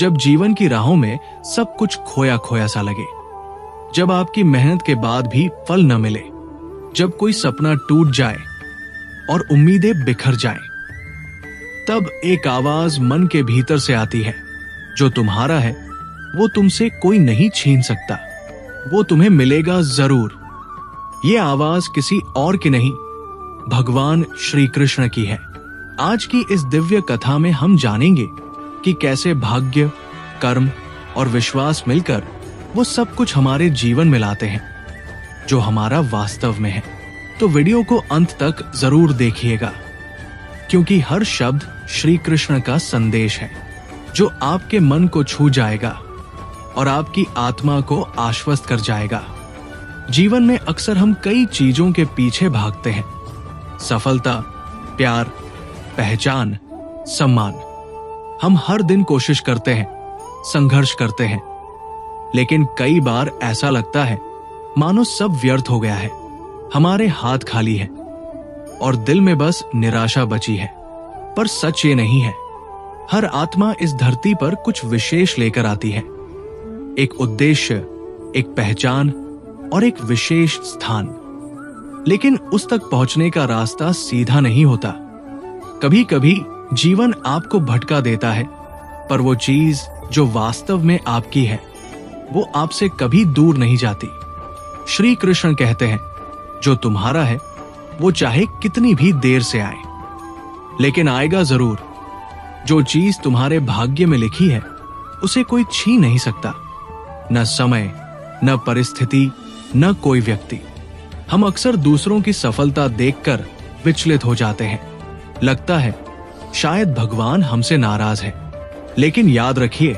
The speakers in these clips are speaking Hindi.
जब जीवन की राहों में सब कुछ खोया खोया सा लगे, जब आपकी मेहनत के बाद भी फल न मिले, जब कोई सपना टूट जाए और उम्मीदें बिखर जाएं, तब एक आवाज मन के भीतर से आती है, जो तुम्हारा है वो तुमसे कोई नहीं छीन सकता, वो तुम्हें मिलेगा जरूर। ये आवाज किसी और की नहीं, भगवान श्री कृष्ण की है। आज की इस दिव्य कथा में हम जानेंगे कि कैसे भाग्य, कर्म और विश्वास मिलकर वो सब कुछ हमारे जीवन में लाते हैं जो हमारा वास्तव में है। तो वीडियो को अंत तक जरूर देखिएगा, क्योंकि हर शब्द श्री कृष्ण का संदेश है जो आपके मन को छू जाएगा और आपकी आत्मा को आश्वस्त कर जाएगा। जीवन में अक्सर हम कई चीजों के पीछे भागते हैं, सफलता, प्यार, पहचान, सम्मान। हम हर दिन कोशिश करते हैं, संघर्ष करते हैं, लेकिन कई बार ऐसा लगता है मानो सब व्यर्थ हो गया है, हमारे हाथ खाली है और दिल में बस निराशा बची है। पर सच ये नहीं है। हर आत्मा इस धरती पर कुछ विशेष लेकर आती है, एक उद्देश्य, एक पहचान और एक विशेष स्थान। लेकिन उस तक पहुंचने का रास्ता सीधा नहीं होता। कभी कभी जीवन आपको भटका देता है, पर वो चीज जो वास्तव में आपकी है वो आपसे कभी दूर नहीं जाती। श्री कृष्ण कहते हैं, जो तुम्हारा है वो चाहे कितनी भी देर से आए, लेकिन आएगा जरूर। जो चीज तुम्हारे भाग्य में लिखी है उसे कोई छीन नहीं सकता, न समय, न परिस्थिति, न कोई व्यक्ति। हम अक्सर दूसरों की सफलता देखकर विचलित हो जाते हैं। लगता है शायद भगवान हमसे नाराज है, लेकिन याद रखिए,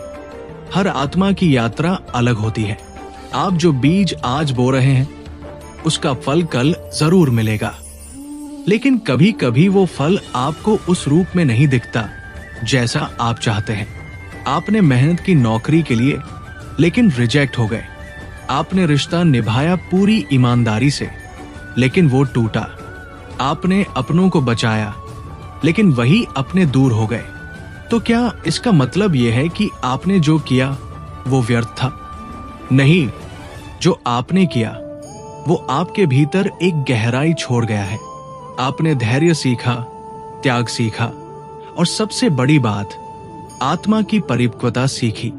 हर आत्मा की यात्रा अलग होती है। आप जो बीज आज बो रहे हैं उसका फल कल जरूर मिलेगा, लेकिन कभी कभी वो फल आपको उस रूप में नहीं दिखता जैसा आप चाहते हैं। आपने मेहनत की नौकरी के लिए, लेकिन रिजेक्ट हो गए। आपने रिश्ता निभाया पूरी ईमानदारी से, लेकिन वो टूटा। आपने अपनों को बचाया, लेकिन वही अपने दूर हो गए। तो क्या इसका मतलब यह है कि आपने जो किया वो व्यर्थ था? नहीं, जो आपने किया वो आपके भीतर एक गहराई छोड़ गया है। आपने धैर्य सीखा, त्याग सीखा और सबसे बड़ी बात, आत्मा की परिपक्वता सीखी।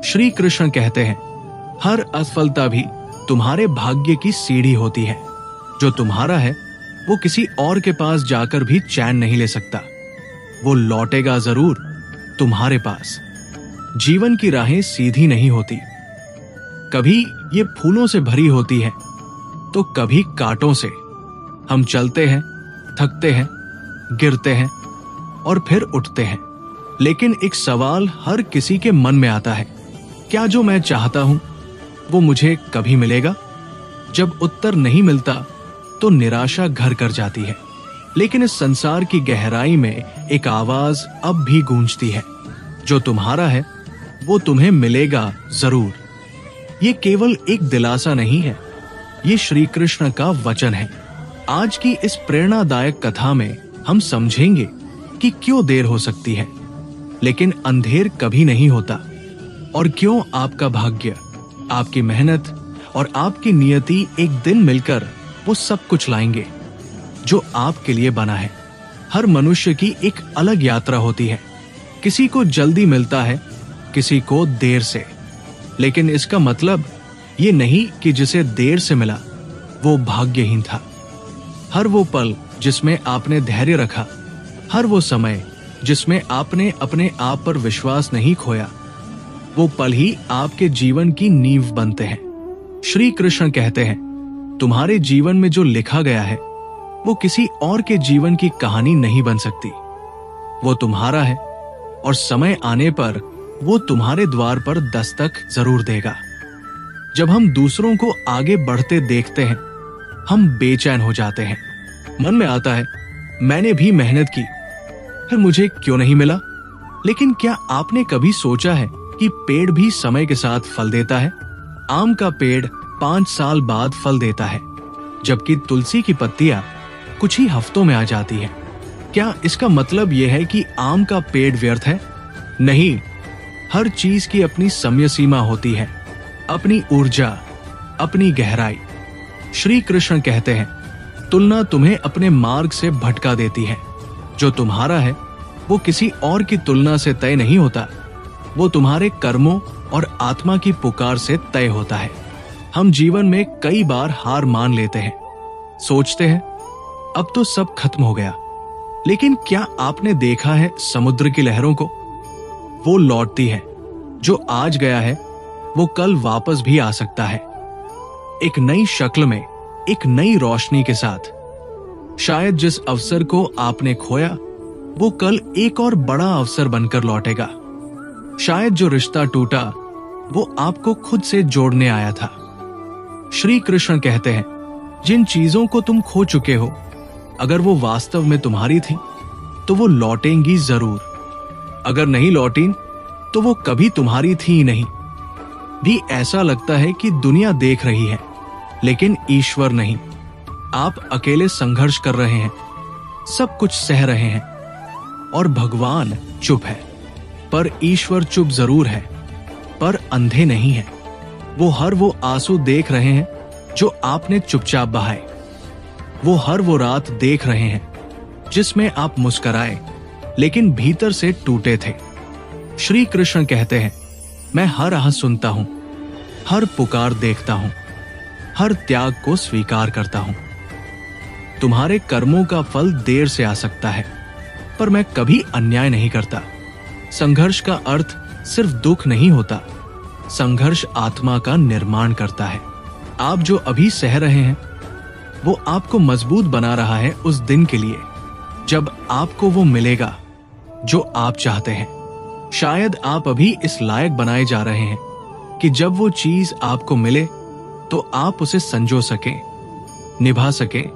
श्री कृष्ण कहते हैं, हर असफलता भी तुम्हारे भाग्य की सीढ़ी होती है। जो तुम्हारा है वो किसी और के पास जाकर भी चैन नहीं ले सकता, वो लौटेगा जरूर तुम्हारे पास। जीवन की राहें सीधी नहीं होती, कभी ये फूलों से भरी होती है तो कभी कांटों से। हम चलते हैं, थकते हैं, गिरते हैं और फिर उठते हैं, लेकिन एक सवाल हर किसी के मन में आता है, क्या जो मैं चाहता हूं वो मुझे कभी मिलेगा? जब उत्तर नहीं मिलता तो निराशा घर कर जाती है, लेकिन इस संसार की गहराई में एक आवाज अब भी गूंजती है, जो तुम्हारा है वो तुम्हें मिलेगा जरूर। ये केवल एक दिलासा नहीं है, ये श्री कृष्ण का वचन है। आज की इस प्रेरणादायक कथा में हम समझेंगे कि क्यों देर हो सकती है, लेकिन अंधेर कभी नहीं होता, और क्यों आपका भाग्य, आपकी मेहनत और आपकी नियति एक दिन मिलकर वो सब कुछ लाएंगे जो आपके लिए बना है। हर मनुष्य की एक अलग यात्रा होती है, किसी को जल्दी मिलता है, किसी को देर से, लेकिन इसका मतलब ये नहीं कि जिसे देर से मिला वो भाग्यहीन था। हर वो पल जिसमें आपने धैर्य रखा, हर वो समय जिसमें आपने अपने आप पर विश्वास नहीं खोया, वो पल ही आपके जीवन की नींव बनते हैं। श्री कृष्ण कहते हैं, तुम्हारे जीवन में जो लिखा गया है वो किसी और के जीवन की कहानी नहीं बन सकती। वो तुम्हारा है और समय आने पर वो तुम्हारे द्वार पर दस्तक जरूर देगा। जब हम दूसरों को आगे बढ़ते देखते हैं, हम बेचैन हो जाते हैं। मन में आता है, मैंने भी मेहनत की, फिर मुझे क्यों नहीं मिला? लेकिन क्या आपने कभी सोचा है कि पेड़ भी समय के साथ फल देता है? आम का पेड़ 5 साल बाद फल देता है, जबकि तुलसी की पत्तियां कुछ ही हफ्तों में आ जाती है। क्या इसका मतलब यह है कि आम का पेड़ व्यर्थ है? नहीं, हर चीज की अपनी समय सीमा होती है, अपनी ऊर्जा, अपनी गहराई। श्री कृष्ण कहते हैं, तुलना तुम्हें अपने मार्ग से भटका देती है। जो तुम्हारा है वो किसी और की तुलना से तय नहीं होता, वो तुम्हारे कर्मों और आत्मा की पुकार से तय होता है। हम जीवन में कई बार हार मान लेते हैं, सोचते हैं अब तो सब खत्म हो गया। लेकिन क्या आपने देखा है समुद्र की लहरों को? वो लौटती है। जो आज गया है वो कल वापस भी आ सकता है, एक नई शक्ल में, एक नई रोशनी के साथ। शायद जिस अवसर को आपने खोया वो कल एक और बड़ा अवसर बनकर लौटेगा। शायद जो रिश्ता टूटा वो आपको खुद से जोड़ने आया था। श्री कृष्ण कहते हैं, जिन चीजों को तुम खो चुके हो, अगर वो वास्तव में तुम्हारी थी तो वो लौटेंगी जरूर। अगर नहीं लौटी तो वो कभी तुम्हारी थी ही नहीं। भी ऐसा लगता है कि दुनिया देख रही है लेकिन ईश्वर नहीं। आप अकेले संघर्ष कर रहे हैं, सब कुछ सह रहे हैं और भगवान चुप है। पर ईश्वर चुप जरूर है, पर अंधे नहीं है। वो आंसू देख रहे हैं जो आपने चुपचाप बहाए। वो रात देख रहे हैं जिसमें आप मुस्कुराए लेकिन भीतर से टूटे थे। श्री कृष्ण कहते हैं, मैं हर आह सुनता हूं, हर पुकार देखता हूं, हर त्याग को स्वीकार करता हूं। तुम्हारे कर्मों का फल देर से आ सकता है, पर मैं कभी अन्याय नहीं करता। संघर्ष का अर्थ सिर्फ दुख नहीं होता, संघर्ष आत्मा का निर्माण करता है। आप जो अभी सह रहे हैं वो आपको मजबूत बना रहा है उस दिन के लिए जब आपको वो मिलेगा जो आप चाहते हैं। शायद आप अभी इस लायक बनाए जा रहे हैं कि जब वो चीज आपको मिले तो आप उसे संजो सकें, निभा सकें,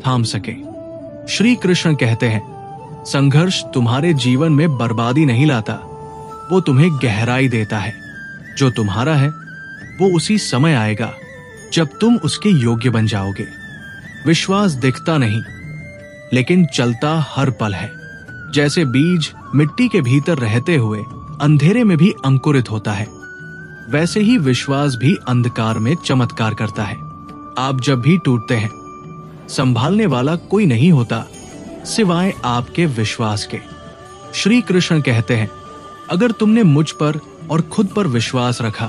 थाम सकें। श्री कृष्ण कहते हैं, संघर्ष तुम्हारे जीवन में बर्बादी नहीं लाता, वो तुम्हें गहराई देता है। जो तुम्हारा है वो उसी समय आएगा जब तुम उसके योग्य बन जाओगे। विश्वास दिखता नहीं लेकिन चलता हर पल है। जैसे बीज मिट्टी के भीतर रहते हुए अंधेरे में भी अंकुरित होता है, वैसे ही विश्वास भी अंधकार में चमत्कार करता है। आप जब भी टूटते हैं, संभालने वाला कोई नहीं होता सिवाय आपके विश्वास के। श्री कृष्ण कहते हैं, अगर तुमने मुझ पर और खुद पर विश्वास रखा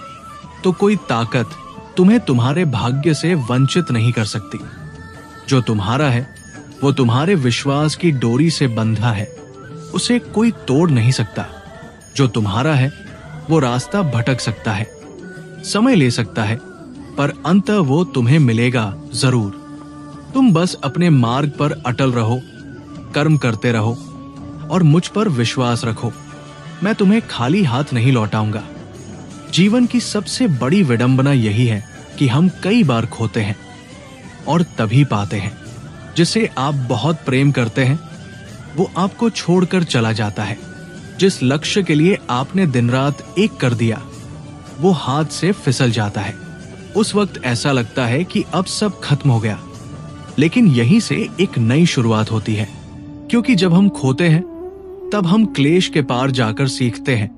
तो कोई ताकत तुम्हें तुम्हारे भाग्य से वंचित नहीं कर सकती। जो तुम्हारा है वो तुम्हारे विश्वास की डोरी से बंधा है, उसे कोई तोड़ नहीं सकता। जो तुम्हारा है वो रास्ता भटक सकता है, समय ले सकता है, पर अंततः वो तुम्हें मिलेगा जरूर। तुम बस अपने मार्ग पर अटल रहो, कर्म करते रहो और मुझ पर विश्वास रखो। मैं तुम्हें खाली हाथ नहीं लौटाऊंगा। जीवन की सबसे बड़ी विडंबना यही है कि हम कई बार खोते हैं और तभी पाते हैं। जिसे आप बहुत प्रेम करते हैं वो आपको छोड़कर चला जाता है। जिस लक्ष्य के लिए आपने दिन रात एक कर दिया वो हाथ से फिसल जाता है। उस वक्त ऐसा लगता है कि अब सब खत्म हो गया, लेकिन यहीं से एक नई शुरुआत होती है। क्योंकि जब हम खोते हैं तब हम क्लेश के पार जाकर सीखते हैं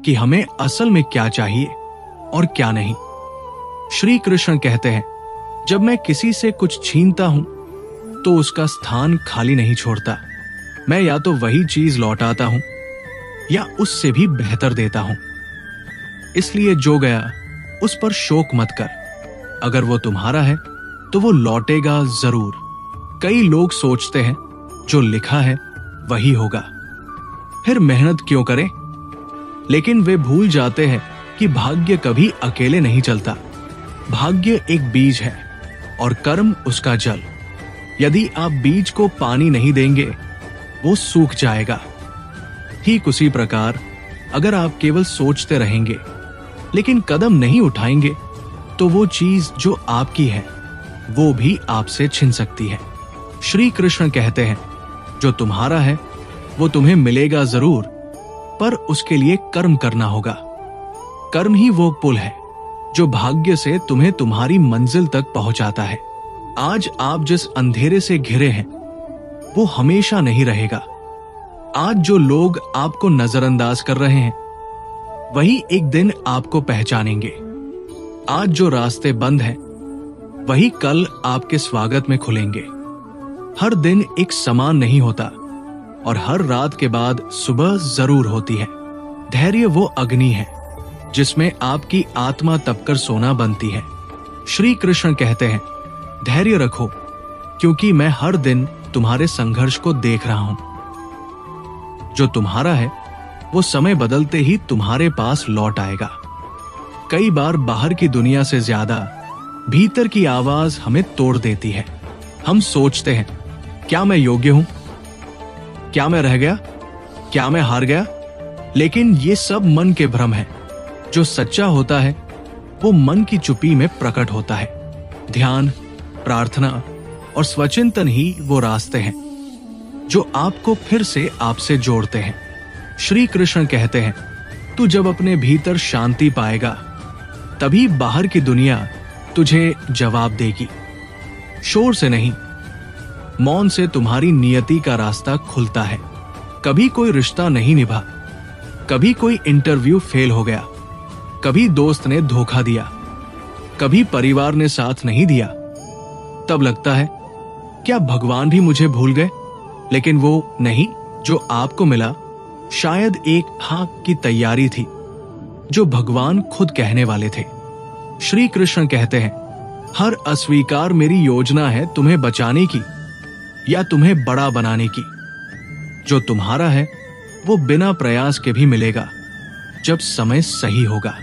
कि हमें असल में क्या चाहिए और क्या नहीं। श्री कृष्ण कहते हैं, जब मैं किसी से कुछ छीनता हूं तो उसका स्थान खाली नहीं छोड़ता। मैं या तो वही चीज लौटाता हूं या उससे भी बेहतर देता हूं। इसलिए जो गया उस पर शोक मत कर। अगर वो तुम्हारा है तो वो लौटेगा जरूर। कई लोग सोचते हैं जो लिखा है वही होगा, फिर मेहनत क्यों करें? लेकिन वे भूल जाते हैं कि भाग्य कभी अकेले नहीं चलता। भाग्य एक बीज है और कर्म उसका जल। यदि आप बीज को पानी नहीं देंगे वो सूख जाएगा। ठीक उसी प्रकार अगर आप केवल सोचते रहेंगे लेकिन कदम नहीं उठाएंगे तो वो चीज जो आपकी है वो भी आपसे छिन सकती है। श्री कृष्ण कहते हैं, जो तुम्हारा है वो तुम्हें मिलेगा जरूर, पर उसके लिए कर्म करना होगा। कर्म ही वो पुल है जो भाग्य से तुम्हें तुम्हारी मंजिल तक पहुंचाता है। आज आप जिस अंधेरे से घिरे हैं वो हमेशा नहीं रहेगा। आज जो लोग आपको नजरअंदाज कर रहे हैं वही एक दिन आपको पहचानेंगे। आज जो रास्ते बंद हैं, वही कल आपके स्वागत में खुलेंगे। हर दिन एक समान नहीं होता और हर रात के बाद सुबह जरूर होती है। धैर्य वो अग्नि है जिसमें आपकी आत्मा तपकर सोना बनती है। श्री कृष्ण कहते हैं, धैर्य रखो क्योंकि मैं हर दिन तुम्हारे संघर्ष को देख रहा हूं। जो तुम्हारा है वो समय बदलते ही तुम्हारे पास लौट आएगा। कई बार बाहर की दुनिया से ज्यादा भीतर की आवाज हमें तोड़ देती है। हम सोचते हैं, क्या मैं योग्य हूं? क्या मैं रह गया? क्या मैं हार गया? लेकिन ये सब मन के भ्रम है। जो सच्चा होता है वो मन की चुप्पी में प्रकट होता है। ध्यान, प्रार्थना और स्वचिंतन ही वो रास्ते हैं जो आपको फिर से आपसे जोड़ते हैं। श्री कृष्ण कहते हैं, तू जब अपने भीतर शांति पाएगा तभी बाहर की दुनिया तुझे जवाब देगी। शोर से नहीं, मौन से तुम्हारी नियति का रास्ता खुलता है। कभी कोई रिश्ता नहीं निभा, कभी कोई इंटरव्यू फेल हो गया, कभी दोस्त ने धोखा दिया, कभी परिवार ने साथ नहीं दिया। तब लगता है, क्या भगवान भी मुझे भूल गए? लेकिन वो नहीं, जो आपको मिला शायद एक हाँ की तैयारी थी जो भगवान खुद कहने वाले थे। श्री कृष्ण कहते हैं, हर अस्वीकार मेरी योजना है तुम्हें बचाने की या तुम्हें बड़ा बनाने की। जो तुम्हारा है वो बिना प्रयास के भी मिलेगा जब समय सही होगा।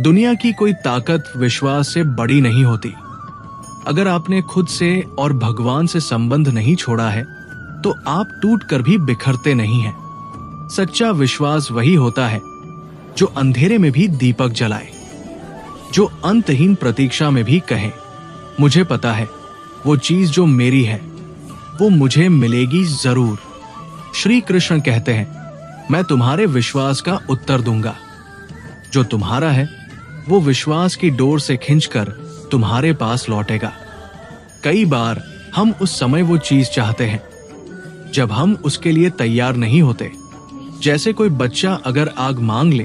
दुनिया की कोई ताकत विश्वास से बड़ी नहीं होती। अगर आपने खुद से और भगवान से संबंध नहीं छोड़ा है तो आप टूट कर भी बिखरते नहीं हैं। सच्चा विश्वास वही होता है जो अंधेरे में भी दीपक जलाए, जो अंतहीन प्रतीक्षा में भी कहे, मुझे पता है वो चीज जो मेरी है वो मुझे मिलेगी जरूर। श्री कृष्ण कहते हैं, मैं तुम्हारे विश्वास का उत्तर दूंगा। जो तुम्हारा है वो विश्वास की डोर से खींचकर तुम्हारे पास लौटेगा। कई बार हम उस समय वो चीज चाहते हैं जब हम उसके लिए तैयार नहीं होते। जैसे कोई बच्चा अगर आग मांग ले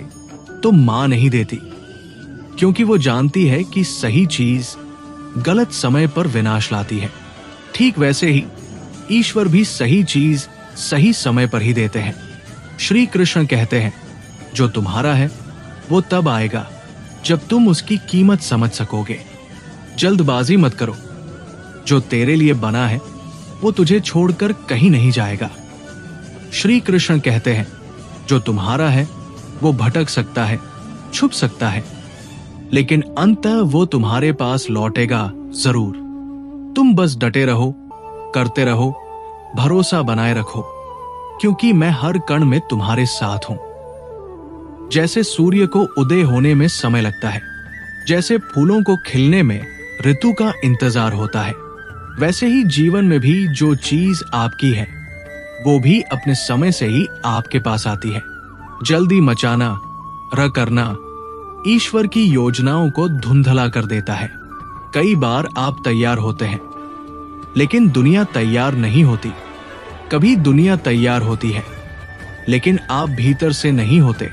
तो मां नहीं देती, क्योंकि वो जानती है कि सही चीज गलत समय पर विनाश लाती है। ठीक वैसे ही ईश्वर भी सही चीज सही समय पर ही देते हैं। श्री कृष्ण कहते हैं, जो तुम्हारा है वो तब आएगा जब तुम उसकी कीमत समझ सकोगे। जल्दबाजी मत करो। जो तेरे लिए बना है वो तुझे छोड़कर कहीं नहीं जाएगा। श्री कृष्ण कहते हैं, जो तुम्हारा है वो भटक सकता है, छुप सकता है, लेकिन अंततः वो तुम्हारे पास लौटेगा जरूर। तुम बस डटे रहो, करते रहो, भरोसा बनाए रखो, क्योंकि मैं हर कण में तुम्हारे साथ हूं। जैसे सूर्य को उदय होने में समय लगता है, जैसे फूलों को खिलने में ऋतु का इंतजार होता है, वैसे ही जीवन में भी जो चीज आपकी है वो भी अपने समय से ही आपके पास आती है। जल्दी मचाना, र करना ईश्वर की योजनाओं को धुंधला कर देता है। कई बार आप तैयार होते हैं लेकिन दुनिया तैयार नहीं होती। कभी दुनिया तैयार होती है लेकिन आप भीतर से नहीं होते।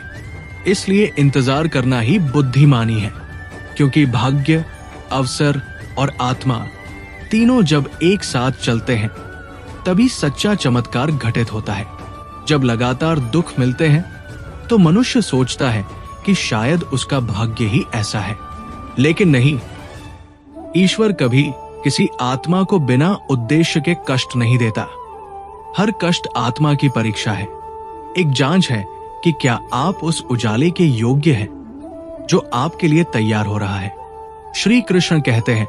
इसलिए इंतजार करना ही बुद्धिमानी है, क्योंकि भाग्य, अवसर और आत्मा तीनों जब एक साथ चलते हैं तभी सच्चा चमत्कार घटित होता है। जब लगातार दुख मिलते हैं तो मनुष्य सोचता है कि शायद उसका भाग्य ही ऐसा है, लेकिन नहीं। ईश्वर कभी किसी आत्मा को बिना उद्देश्य के कष्ट नहीं देता। हर कष्ट आत्मा की परीक्षा है, एक जांच है कि क्या आप उस उजाले के योग्य हैं जो आपके लिए तैयार हो रहा है। श्री कृष्ण कहते हैं,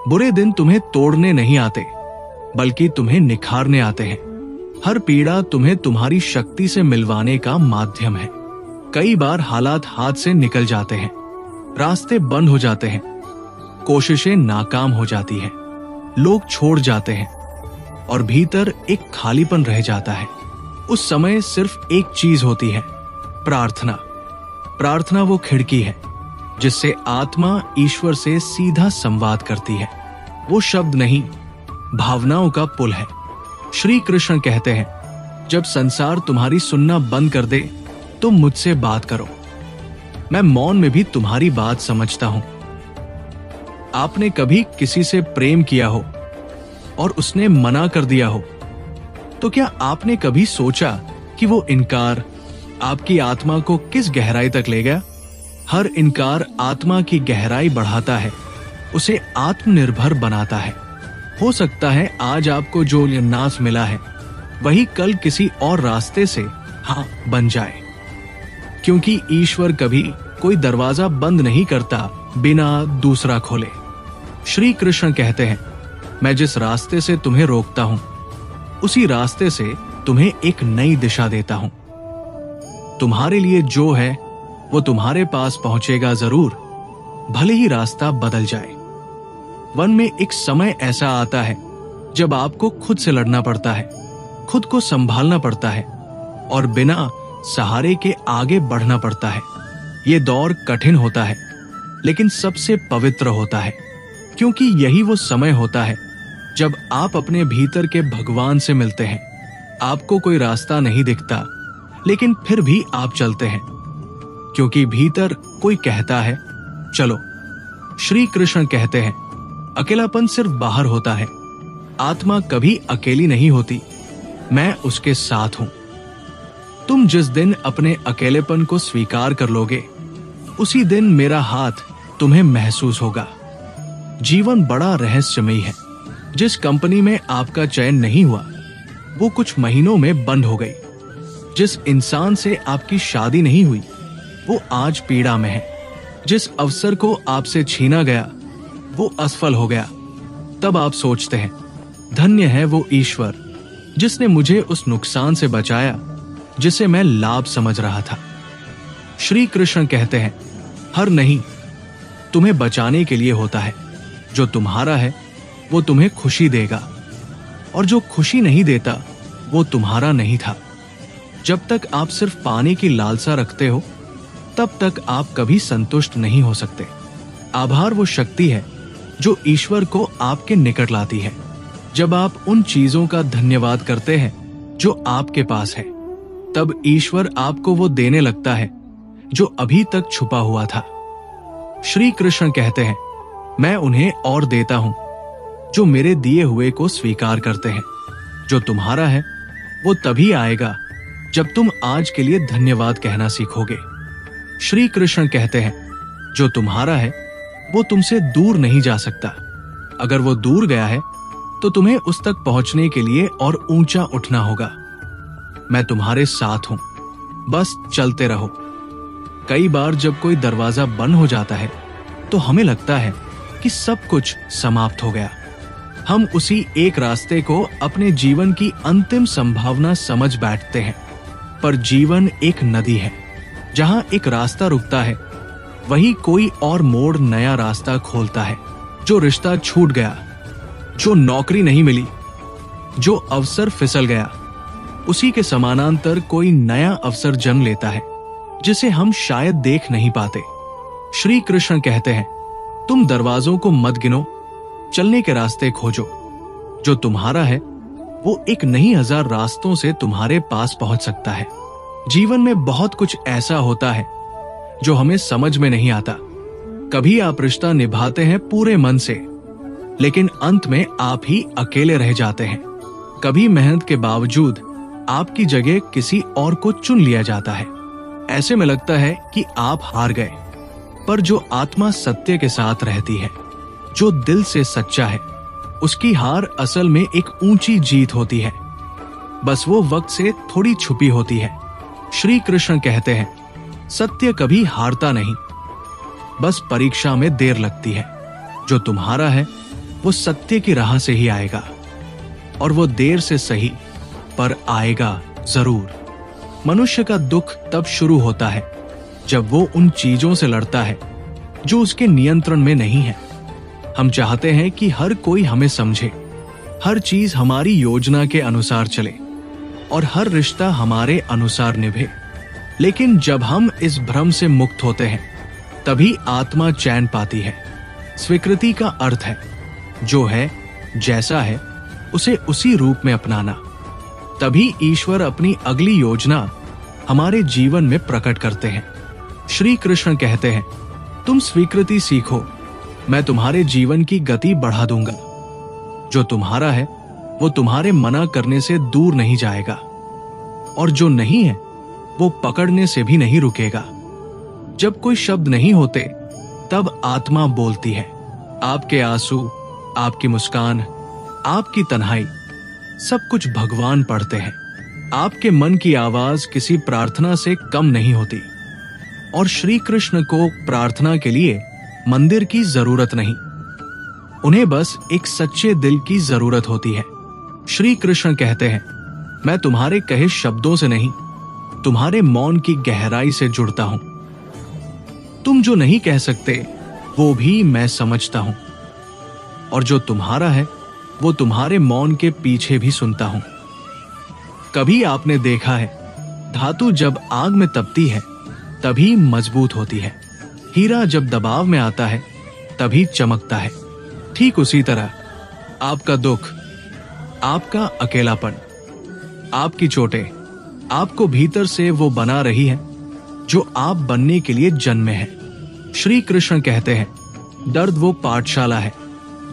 बुरे दिन तुम्हें तोड़ने नहीं आते बल्कि तुम्हें निखारने आते हैं। हर पीड़ा तुम्हें तुम्हारी शक्ति से मिलवाने का माध्यम है। कई बार हालात हाथ से निकल जाते हैं, रास्ते बंद हो जाते हैं, कोशिशें नाकाम हो जाती हैं, लोग छोड़ जाते हैं और भीतर एक खालीपन रह जाता है। उस समय सिर्फ एक चीज होती है, प्रार्थना। प्रार्थना वो खिड़की है जिससे आत्मा ईश्वर से सीधा संवाद करती है। वो शब्द नहीं, भावनाओं का पुल है। श्री कृष्ण कहते हैं, जब संसार तुम्हारी सुनना बंद कर दे तुम मुझसे बात करो। मैं मौन में भी तुम्हारी बात समझता हूं। आपने कभी किसी से प्रेम किया हो और उसने मना कर दिया हो, तो क्या आपने कभी सोचा कि वो इनकार आपकी आत्मा को किस गहराई तक ले गया? हर इनकार आत्मा की गहराई बढ़ाता है, उसे आत्मनिर्भर बनाता है। हो सकता है आज आपको जो नास मिला है वही कल किसी और रास्ते से हाँ बन जाए, क्योंकि ईश्वर कभी कोई दरवाजा बंद नहीं करता बिना दूसरा खोले। श्री कृष्ण कहते हैं, मैं जिस रास्ते से तुम्हें रोकता हूं उसी रास्ते से तुम्हें एक नई दिशा देता हूं। तुम्हारे लिए जो है वो तुम्हारे पास पहुंचेगा जरूर, भले ही रास्ता बदल जाए। वन में एक समय ऐसा आता है जब आपको खुद से लड़ना पड़ता है, खुद को संभालना पड़ता है और बिना सहारे के आगे बढ़ना पड़ता है। ये दौर कठिन होता है लेकिन सबसे पवित्र होता है, क्योंकि यही वो समय होता है जब आप अपने भीतर के भगवान से मिलते हैं। आपको कोई रास्ता नहीं दिखता लेकिन फिर भी आप चलते हैं, क्योंकि भीतर कोई कहता है चलो। श्री कृष्ण कहते हैं, अकेलापन सिर्फ बाहर होता है, आत्मा कभी अकेली नहीं होती, मैं उसके साथ हूं। तुम जिस दिन अपने अकेलेपन को स्वीकार कर लोगे उसी दिन मेरा हाथ तुम्हें महसूस होगा। जीवन बड़ा रहस्यमयी है। जिस कंपनी में आपका चयन नहीं हुआ वो कुछ महीनों में बंद हो गई। जिस इंसान से आपकी शादी नहीं हुई वो आज पीड़ा में है। जिस अवसर को आपसे छीना गया वो असफल हो गया। तब आप सोचते हैं, धन्य है वो ईश्वर जिसने मुझे उस नुकसान से बचाया जिसे मैं लाभ समझ रहा था। श्री कृष्ण कहते हैं, हर नहीं तुम्हें बचाने के लिए होता है। जो तुम्हारा है वो तुम्हें खुशी देगा और जो खुशी नहीं देता वो तुम्हारा नहीं था। जब तक आप सिर्फ पाने की लालसा रखते हो तब तक आप कभी संतुष्ट नहीं हो सकते। आभार वो शक्ति है जो ईश्वर को आपके निकट लाती है। जब आप उन चीजों का धन्यवाद करते हैं जो आपके पास है, तब ईश्वर आपको वो देने लगता है जो अभी तक छुपा हुआ था। श्री कृष्ण कहते हैं, मैं उन्हें और देता हूं जो मेरे दिए हुए को स्वीकार करते हैं। जो तुम्हारा है वो तभी आएगा जब तुम आज के लिए धन्यवाद कहना सीखोगे। श्री कृष्ण कहते हैं, जो तुम्हारा है वो तुमसे दूर नहीं जा सकता। अगर वो दूर गया है तो तुम्हें उस तक पहुंचने के लिए और ऊंचा उठना होगा। मैं तुम्हारे साथ हूं, बस चलते रहो। कई बार जब कोई दरवाजा बंद हो जाता है तो हमें लगता है कि सब कुछ समाप्त हो गया। हम उसी एक रास्ते को अपने जीवन की अंतिम संभावना समझ बैठते हैं, पर जीवन एक नदी है। जहां एक रास्ता रुकता है वही कोई और मोड़ नया रास्ता खोलता है। जो रिश्ता छूट गया, जो नौकरी नहीं मिली, जो अवसर फिसल गया, उसी के समानांतर कोई नया अवसर जन्म लेता है जिसे हम शायद देख नहीं पाते। श्री कृष्ण कहते हैं, तुम दरवाजों को मत गिनो, चलने के रास्ते खोजो। जो तुम्हारा है वो एक नहीं 1000 रास्तों से तुम्हारे पास पहुंच सकता है। जीवन में बहुत कुछ ऐसा होता है जो हमें समझ में नहीं आता। कभी आप रिश्ता निभाते हैं पूरे मन से, लेकिन अंत में आप ही अकेले रह जाते हैं। कभी मेहनत के बावजूद आपकी जगह किसी और को चुन लिया जाता है। ऐसे में लगता है कि आप हार गए, पर जो आत्मा सत्य के साथ रहती है, जो दिल से सच्चा है, उसकी हार असल में एक ऊंची जीत होती है। बस वो वक्त से थोड़ी छुपी होती है। श्री कृष्ण कहते हैं, सत्य कभी हारता नहीं, बस परीक्षा में देर लगती है। जो तुम्हारा है वो सत्य की राह से ही आएगा, और वो देर से सही पर आएगा जरूर। मनुष्य का दुख तब शुरू होता है जब वो उन चीजों से लड़ता है जो उसके नियंत्रण में नहीं है। हम चाहते हैं कि हर कोई हमें समझे, हर चीज हमारी योजना के अनुसार चले और हर रिश्ता हमारे अनुसार निभे। लेकिन जब हम इस भ्रम से मुक्त होते हैं तभी आत्मा चैन पाती है। स्वीकृति का अर्थ है जो है जैसा है उसे उसी रूप में अपनाना। तभी ईश्वर अपनी अगली योजना हमारे जीवन में प्रकट करते हैं। श्री कृष्ण कहते हैं, तुम स्वीकृति सीखो, मैं तुम्हारे जीवन की गति बढ़ा दूंगा। जो तुम्हारा है वो तुम्हारे मना करने से दूर नहीं जाएगा, और जो नहीं है वो पकड़ने से भी नहीं रुकेगा। जब कोई शब्द नहीं होते तब आत्मा बोलती है। आपके आंसू, आपकी मुस्कान, आपकी तन्हाई, सब कुछ भगवान पढ़ते हैं। आपके मन की आवाज किसी प्रार्थना से कम नहीं होती, और श्री कृष्ण को प्रार्थना के लिए मंदिर की जरूरत नहीं, उन्हें बस एक सच्चे दिल की जरूरत होती है। श्री कृष्ण कहते हैं, मैं तुम्हारे कहे शब्दों से नहीं, तुम्हारे मौन की गहराई से जुड़ता हूं। तुम जो नहीं कह सकते वो भी मैं समझता हूं, और जो तुम्हारा है वो तुम्हारे मौन के पीछे भी सुनता हूं। कभी आपने देखा है, धातु जब आग में तपती है तभी मजबूत होती है, हीरा जब दबाव में आता है तभी चमकता है। ठीक उसी तरह आपका दुख, आपका अकेलापन, आपकी चोटें आपको भीतर से वो बना रही है जो आप बनने के लिए जन्मे हैं। श्री कृष्ण कहते हैं, दर्द वो पाठशाला है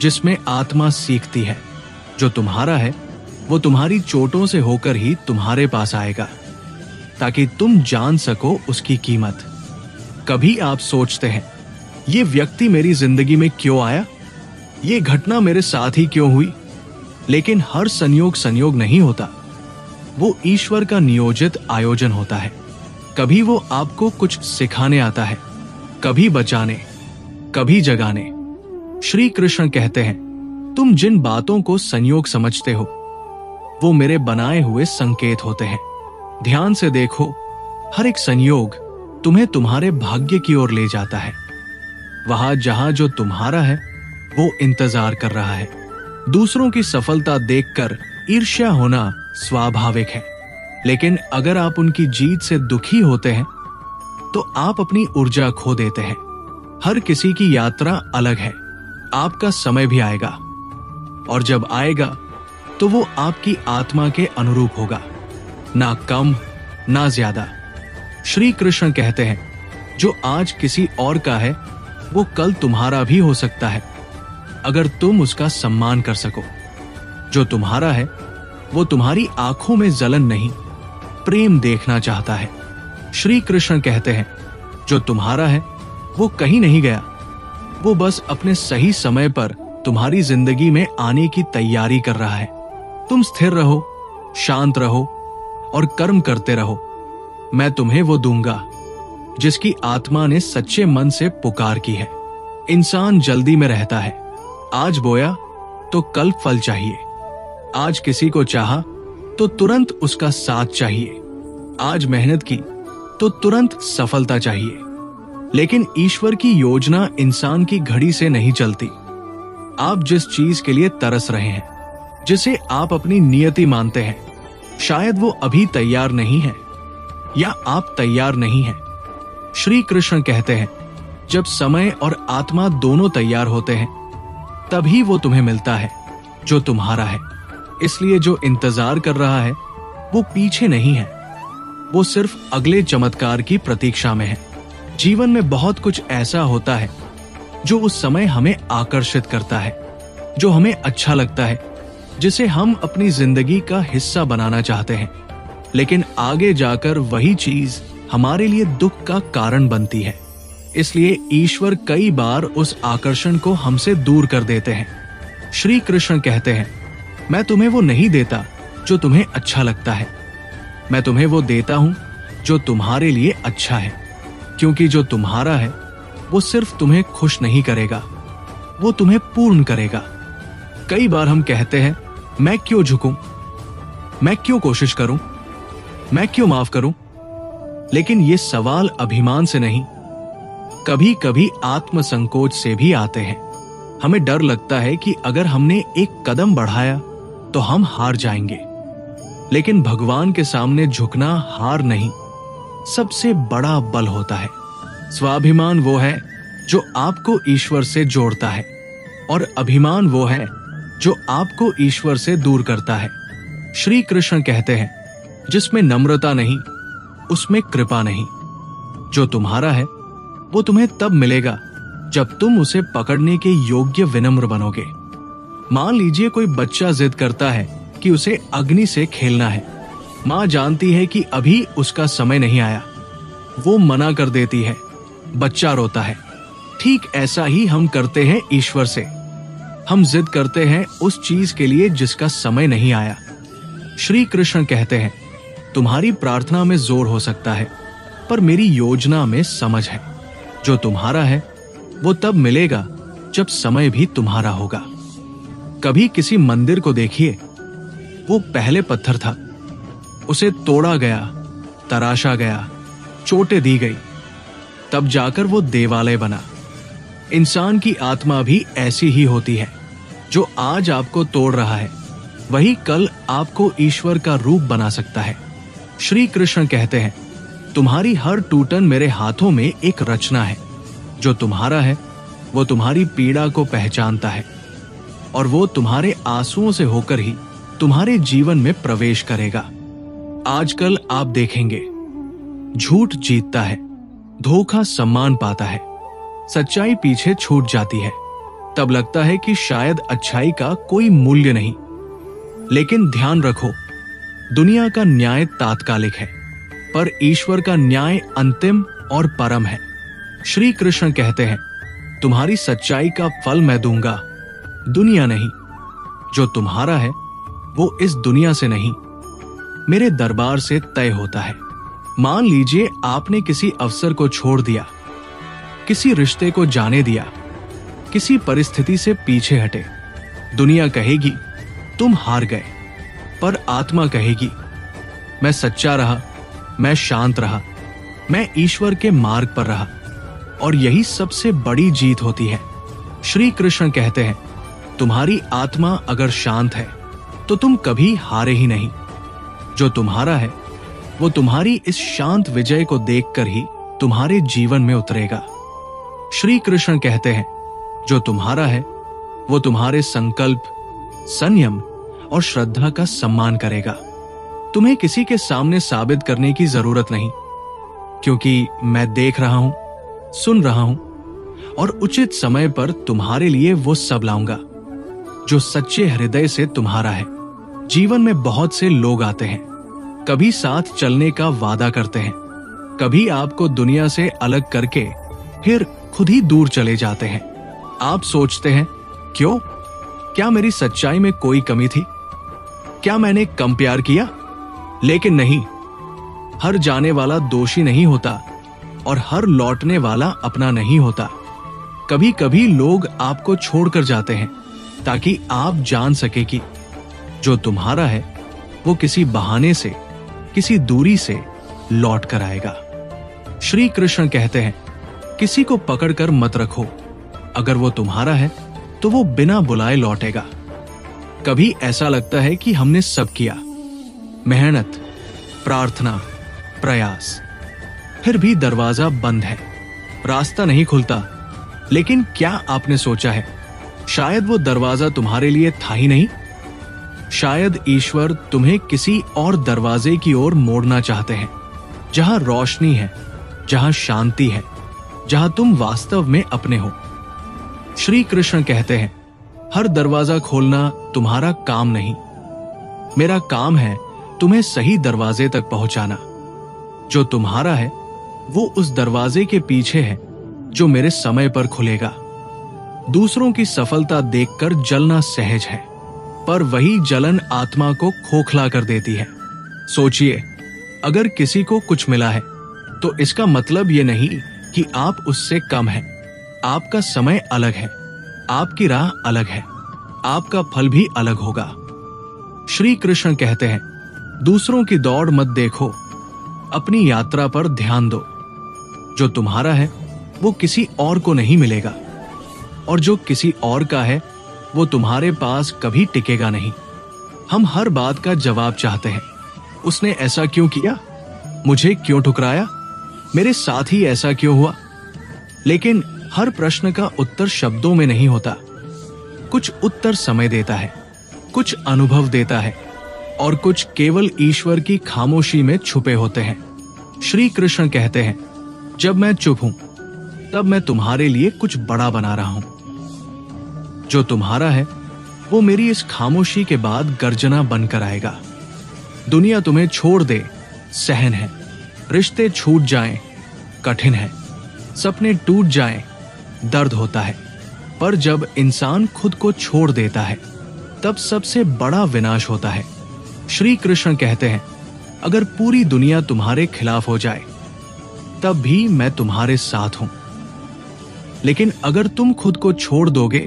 जिसमें आत्मा सीखती है। जो तुम्हारा है वो तुम्हारी चोटों से होकर ही तुम्हारे पास आएगा, ताकि तुम जान सको उसकी कीमत। कभी आप सोचते हैं, ये व्यक्ति मेरी जिंदगी में क्यों आया, ये घटना मेरे साथ ही क्यों हुई? लेकिन हर संयोग नहीं होता, वो ईश्वर का नियोजित आयोजन होता है। कभी वो आपको कुछ सिखाने आता है, कभी बचाने, कभी जगाने। श्री कृष्ण कहते हैं, तुम जिन बातों को संयोग समझते हो वो मेरे बनाए हुए संकेत होते हैं। ध्यान से देखो, हर एक संयोग तुम्हें तुम्हारे भाग्य की ओर ले जाता है, वहां जहां जो तुम्हारा है वो इंतजार कर रहा है। दूसरों की सफलता देखकर ईर्ष्या होना स्वाभाविक है, लेकिन अगर आप उनकी जीत से दुखी होते हैं तो आप अपनी ऊर्जा खो देते हैं। हर किसी की यात्रा अलग है, आपका समय भी आएगा, और जब आएगा तो वो आपकी आत्मा के अनुरूप होगा, ना कम ना ज्यादा। श्री कृष्ण कहते हैं, जो आज किसी और का है वो कल तुम्हारा भी हो सकता है, अगर तुम उसका सम्मान कर सको। जो तुम्हारा है वो तुम्हारी आंखों में जलन नहीं, प्रेम देखना चाहता है। श्री कृष्ण कहते हैं, जो तुम्हारा है वो कहीं नहीं गया, वो बस अपने सही समय पर तुम्हारी जिंदगी में आने की तैयारी कर रहा है। तुम स्थिर रहो, शांत रहो और कर्म करते रहो। मैं तुम्हें वो दूंगा जिसकी आत्मा ने सच्चे मन से पुकार की है। इंसान जल्दी में रहता है, आज बोया तो कल फल चाहिए, आज किसी को चाहा तो तुरंत उसका साथ चाहिए, आज मेहनत की तो तुरंत सफलता चाहिए। लेकिन ईश्वर की योजना इंसान की घड़ी से नहीं चलती। आप जिस चीज के लिए तरस रहे हैं, जिसे आप अपनी नियति मानते हैं, शायद वो अभी तैयार नहीं है, या आप तैयार नहीं हैं। श्री कृष्ण कहते हैं, जब समय और आत्मा दोनों तैयार होते हैं तभी वो तुम्हें मिलता है जो तुम्हारा है। इसलिए जो इंतजार कर रहा है वो पीछे नहीं है, वो सिर्फ अगले चमत्कार की प्रतीक्षा में है। जीवन में बहुत कुछ ऐसा होता है जो उस समय हमें आकर्षित करता है, जो हमें अच्छा लगता है, जिसे हम अपनी जिंदगी का हिस्सा बनाना चाहते हैं। लेकिन आगे जाकर वही चीज हमारे लिए दुख का कारण बनती है। इसलिए ईश्वर कई बार उस आकर्षण को हमसे दूर कर देते हैं। श्री कृष्ण कहते हैं, मैं तुम्हें वो नहीं देता जो तुम्हें अच्छा लगता है, मैं तुम्हें वो देता हूं जो तुम्हारे लिए अच्छा है। क्योंकि जो तुम्हारा है वो सिर्फ तुम्हें खुश नहीं करेगा, वो तुम्हें पूर्ण करेगा। कई बार हम कहते हैं, मैं क्यों झुकूं, मैं क्यों कोशिश करूं, मैं क्यों माफ करूं? लेकिन ये सवाल अभिमान से नहीं, कभी कभी आत्म संकोच से भी आते हैं। हमें डर लगता है कि अगर हमने एक कदम बढ़ाया तो हम हार जाएंगे। लेकिन भगवान के सामने झुकना हार नहीं, सबसे बड़ा बल होता है। स्वाभिमान वो है जो आपको ईश्वर से जोड़ता है, और अभिमान वो है जो आपको ईश्वर से दूर करता है। श्री कृष्ण कहते हैं, जिसमें नम्रता नहीं उसमें कृपा नहीं, जो तुम्हारा है वो तुम्हें तब मिलेगा जब तुम उसे पकड़ने के योग्य विनम्र बनोगे। मान लीजिए कोई बच्चा जिद करता है कि उसे अग्नि से खेलना है। माँ जानती है कि अभी उसका समय नहीं आया, वो मना कर देती है, बच्चा रोता है। ठीक ऐसा ही हम करते हैं ईश्वर से। हम जिद करते हैं उस चीज के लिए जिसका समय नहीं आया। श्री कृष्ण कहते हैं, तुम्हारी प्रार्थना में जोर हो सकता है, पर मेरी योजना में समझ है। जो तुम्हारा है वो तब मिलेगा जब समय भी तुम्हारा होगा। कभी किसी मंदिर को देखिए, वो पहले पत्थर था, उसे तोड़ा गया, तराशा गया, चोटें दी गई, तब जाकर वो देवालय बना। इंसान की आत्मा भी ऐसी ही होती है। जो आज आपको तोड़ रहा है वही कल आपको ईश्वर का रूप बना सकता है। श्री कृष्ण कहते हैं, तुम्हारी हर टूटन मेरे हाथों में एक रचना है। जो तुम्हारा है वो तुम्हारी पीड़ा को पहचानता है और वो तुम्हारे आंसुओं से होकर ही तुम्हारे जीवन में प्रवेश करेगा। आजकल आप देखेंगे, झूठ जीतता है, धोखा सम्मान पाता है, सच्चाई पीछे छूट जाती है। तब लगता है कि शायद अच्छाई का कोई मूल्य नहीं। लेकिन ध्यान रखो, दुनिया का न्याय तात्कालिक है, पर ईश्वर का न्याय अंतिम और परम है। श्री कृष्ण कहते हैं, तुम्हारी सच्चाई का फल मैं दूंगा, दुनिया नहीं। जो तुम्हारा है वो इस दुनिया से नहीं, मेरे दरबार से तय होता है। मान लीजिए आपने किसी अवसर को छोड़ दिया, किसी रिश्ते को जाने दिया, किसी परिस्थिति से पीछे हटे। दुनिया कहेगी तुम हार गए, पर आत्मा कहेगी मैं सच्चा रहा, मैं शांत रहा, मैं ईश्वर के मार्ग पर रहा। और यही सबसे बड़ी जीत होती है। श्री कृष्ण कहते हैं, तुम्हारी आत्मा अगर शांत है तो तुम कभी हारे ही नहीं। जो तुम्हारा है वो तुम्हारी इस शांत विजय को देखकर ही तुम्हारे जीवन में उतरेगा। श्री कृष्ण कहते हैं, जो तुम्हारा है वो तुम्हारे संकल्प, संयम और श्रद्धा का सम्मान करेगा। तुम्हें किसी के सामने साबित करने की जरूरत नहीं, क्योंकि मैं देख रहा हूं, सुन रहा हूं और उचित समय पर तुम्हारे लिए वो सब लाऊंगा जो सच्चे हृदय से तुम्हारा है। जीवन में बहुत से लोग आते हैं, कभी साथ चलने का वादा करते हैं, कभी आपको दुनिया से अलग करके फिर खुद ही दूर चले जाते हैं। आप सोचते हैं, क्यों? क्या मेरी सच्चाई में कोई कमी थी? क्या मैंने कम प्यार किया? लेकिन नहीं, हर जाने वाला दोषी नहीं होता और हर लौटने वाला अपना नहीं होता। कभी कभी लोग आपको छोड़कर जाते हैं ताकि आप जान सके कि जो तुम्हारा है वो किसी बहाने से, किसी दूरी से लौट कर आएगा। श्री कृष्ण कहते हैं, किसी को पकड़कर मत रखो, अगर वो तुम्हारा है तो वो बिना बुलाए लौटेगा। कभी ऐसा लगता है कि हमने सब किया, मेहनत, प्रार्थना, प्रयास, फिर भी दरवाजा बंद है, रास्ता नहीं खुलता। लेकिन क्या आपने सोचा है, शायद वो दरवाजा तुम्हारे लिए था ही नहीं? शायद ईश्वर तुम्हें किसी और दरवाजे की ओर मोड़ना चाहते हैं, जहां रोशनी है, जहां शांति है, जहां तुम वास्तव में अपने हो। श्री कृष्ण कहते हैं, हर दरवाजा खोलना तुम्हारा काम नहीं, मेरा काम है तुम्हें सही दरवाजे तक पहुंचाना। जो तुम्हारा है वो उस दरवाजे के पीछे है जो मेरे समय पर खुलेगा। दूसरों की सफलता देखकर जलना सहज है, पर वही जलन आत्मा को खोखला कर देती है। सोचिए, अगर किसी को कुछ मिला है तो इसका मतलब ये नहीं कि आप उससे कम हैं। आपका समय अलग है, आपकी राह अलग है, आपका फल भी अलग होगा। श्री कृष्ण कहते हैं, दूसरों की दौड़ मत देखो, अपनी यात्रा पर ध्यान दो। जो तुम्हारा है वो किसी और को नहीं मिलेगा, और जो किसी और का है वो तुम्हारे पास कभी टिकेगा नहीं। हम हर बात का जवाब चाहते हैं, उसने ऐसा क्यों किया, मुझे क्यों ठुकराया, मेरे साथ ही ऐसा क्यों हुआ। लेकिन हर प्रश्न का उत्तर शब्दों में नहीं होता। कुछ उत्तर समय देता है, कुछ अनुभव देता है, और कुछ केवल ईश्वर की खामोशी में छुपे होते हैं। श्री कृष्ण कहते हैं, जब मैं चुप हूं तब मैं तुम्हारे लिए कुछ बड़ा बना रहा हूं। जो तुम्हारा है वो मेरी इस खामोशी के बाद गर्जना बनकर आएगा। दुनिया तुम्हें छोड़ दे सहन है, रिश्ते छूट जाएं कठिन है, सपने टूट जाएं दर्द होता है, पर जब इंसान खुद को छोड़ देता है तब सबसे बड़ा विनाश होता है। श्री कृष्ण कहते हैं, अगर पूरी दुनिया तुम्हारे खिलाफ हो जाए तब भी मैं तुम्हारे साथ हूं, लेकिन अगर तुम खुद को छोड़ दोगे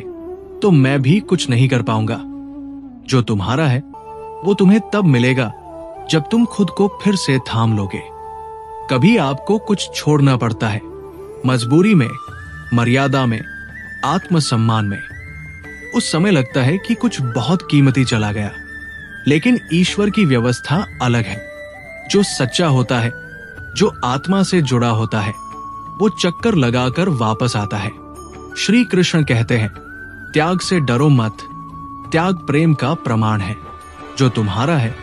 तो मैं भी कुछ नहीं कर पाऊंगा। जो तुम्हारा है वो तुम्हें तब मिलेगा जब तुम खुद को फिर से थाम लोगे। कभी आपको कुछ छोड़ना पड़ता है, मजबूरी में, मर्यादा में, आत्मसम्मान में। उस समय लगता है कि कुछ बहुत कीमती चला गया, लेकिन ईश्वर की व्यवस्था अलग है। जो सच्चा होता है, जो आत्मा से जुड़ा होता है, वो चक्कर लगाकर वापस आता है। श्री कृष्ण कहते हैं, त्याग से डरो मत, त्याग प्रेम का प्रमाण है। जो तुम्हारा है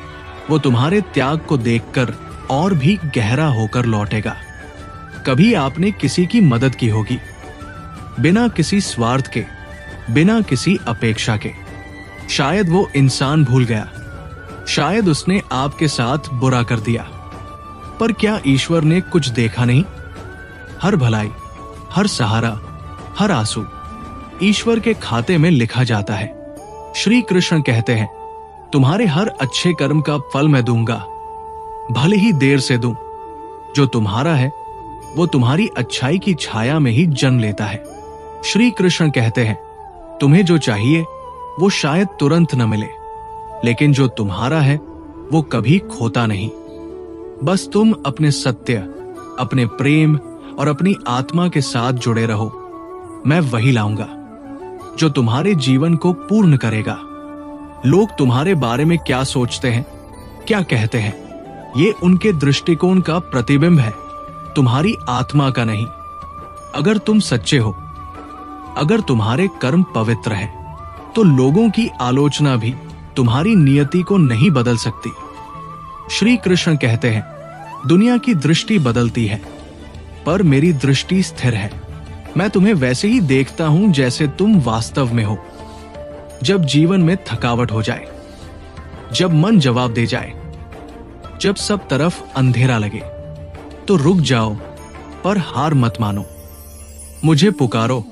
वो तुम्हारे त्याग को देखकर और भी गहरा होकर लौटेगा। कभी आपने किसी की मदद की होगी, बिना किसी स्वार्थ के, बिना किसी अपेक्षा के। शायद वो इंसान भूल गया, शायद उसने आपके साथ बुरा कर दिया, पर क्या ईश्वर ने कुछ देखा नहीं? हर भलाई, हर सहारा, हर आंसू ईश्वर के खाते में लिखा जाता है। श्री कृष्ण कहते हैं, तुम्हारे हर अच्छे कर्म का फल मैं दूंगा, भले ही देर से दूं। जो तुम्हारा है वो तुम्हारी अच्छाई की छाया में ही जन्म लेता है। श्री कृष्ण कहते हैं, तुम्हें जो चाहिए वो शायद तुरंत न मिले, लेकिन जो तुम्हारा है वो कभी खोता नहीं। बस तुम अपने सत्य, अपने प्रेम और अपनी आत्मा के साथ जुड़े रहो। मैं वही लाऊंगा जो तुम्हारे जीवन को पूर्ण करेगा। लोग तुम्हारे बारे में क्या सोचते हैं, क्या कहते हैं, ये उनके दृष्टिकोण का प्रतिबिंब है, तुम्हारी आत्मा का नहीं। अगर तुम सच्चे हो, अगर तुम्हारे कर्म पवित्र हैं, तो लोगों की आलोचना भी तुम्हारी नियति को नहीं बदल सकती। श्री कृष्ण कहते हैं, दुनिया की दृष्टि बदलती है, पर मेरी दृष्टि स्थिर है। मैं तुम्हें वैसे ही देखता हूं जैसे तुम वास्तव में हो। जब जीवन में थकावट हो जाए, जब मन जवाब दे जाए, जब सब तरफ अंधेरा लगे, तो रुक जाओ पर हार मत मानो, मुझे पुकारो।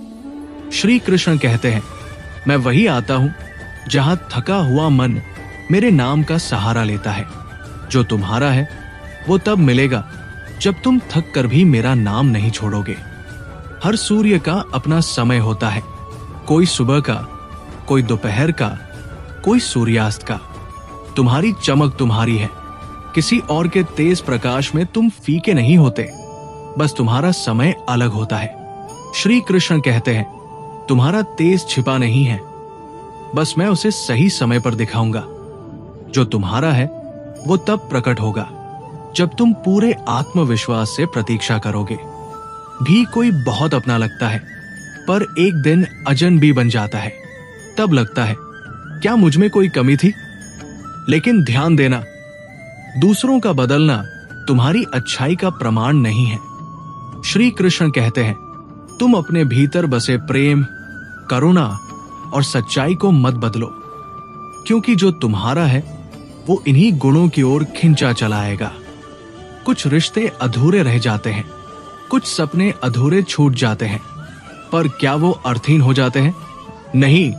श्री कृष्ण कहते हैं, मैं वही आता हूं जहां थका हुआ मन मेरे नाम का सहारा लेता है। जो तुम्हारा है वो तब मिलेगा जब तुम थक कर भी मेरा नाम नहीं छोड़ोगे। हर सूर्य का अपना समय होता है, कोई सुबह का, कोई दोपहर का, कोई सूर्यास्त का। तुम्हारी चमक तुम्हारी है, किसी और के तेज प्रकाश में तुम फीके नहीं होते, बस तुम्हारा समय अलग होता है। श्री कृष्ण कहते हैं, तुम्हारा तेज छिपा नहीं है, बस मैं उसे सही समय पर दिखाऊंगा। जो तुम्हारा है वो तब प्रकट होगा जब तुम पूरे आत्मविश्वास से प्रतीक्षा करोगे। भी कोई बहुत अपना लगता है, पर एक दिन अजनबी बन जाता है। तब लगता है, क्या मुझ में कोई कमी थी? लेकिन ध्यान देना, दूसरों का बदलना तुम्हारी अच्छाई का प्रमाण नहीं है। श्री कृष्ण कहते हैं, तुम अपने भीतर बसे प्रेम, करुणा और सच्चाई को मत बदलो, क्योंकि जो तुम्हारा है वो इन्हीं गुणों की ओर खिंचा चला आएगा। कुछ रिश्ते अधूरे रह जाते हैं, कुछ सपने अधूरे छूट जाते हैं, पर क्या वो अर्थहीन हो जाते हैं? नहीं,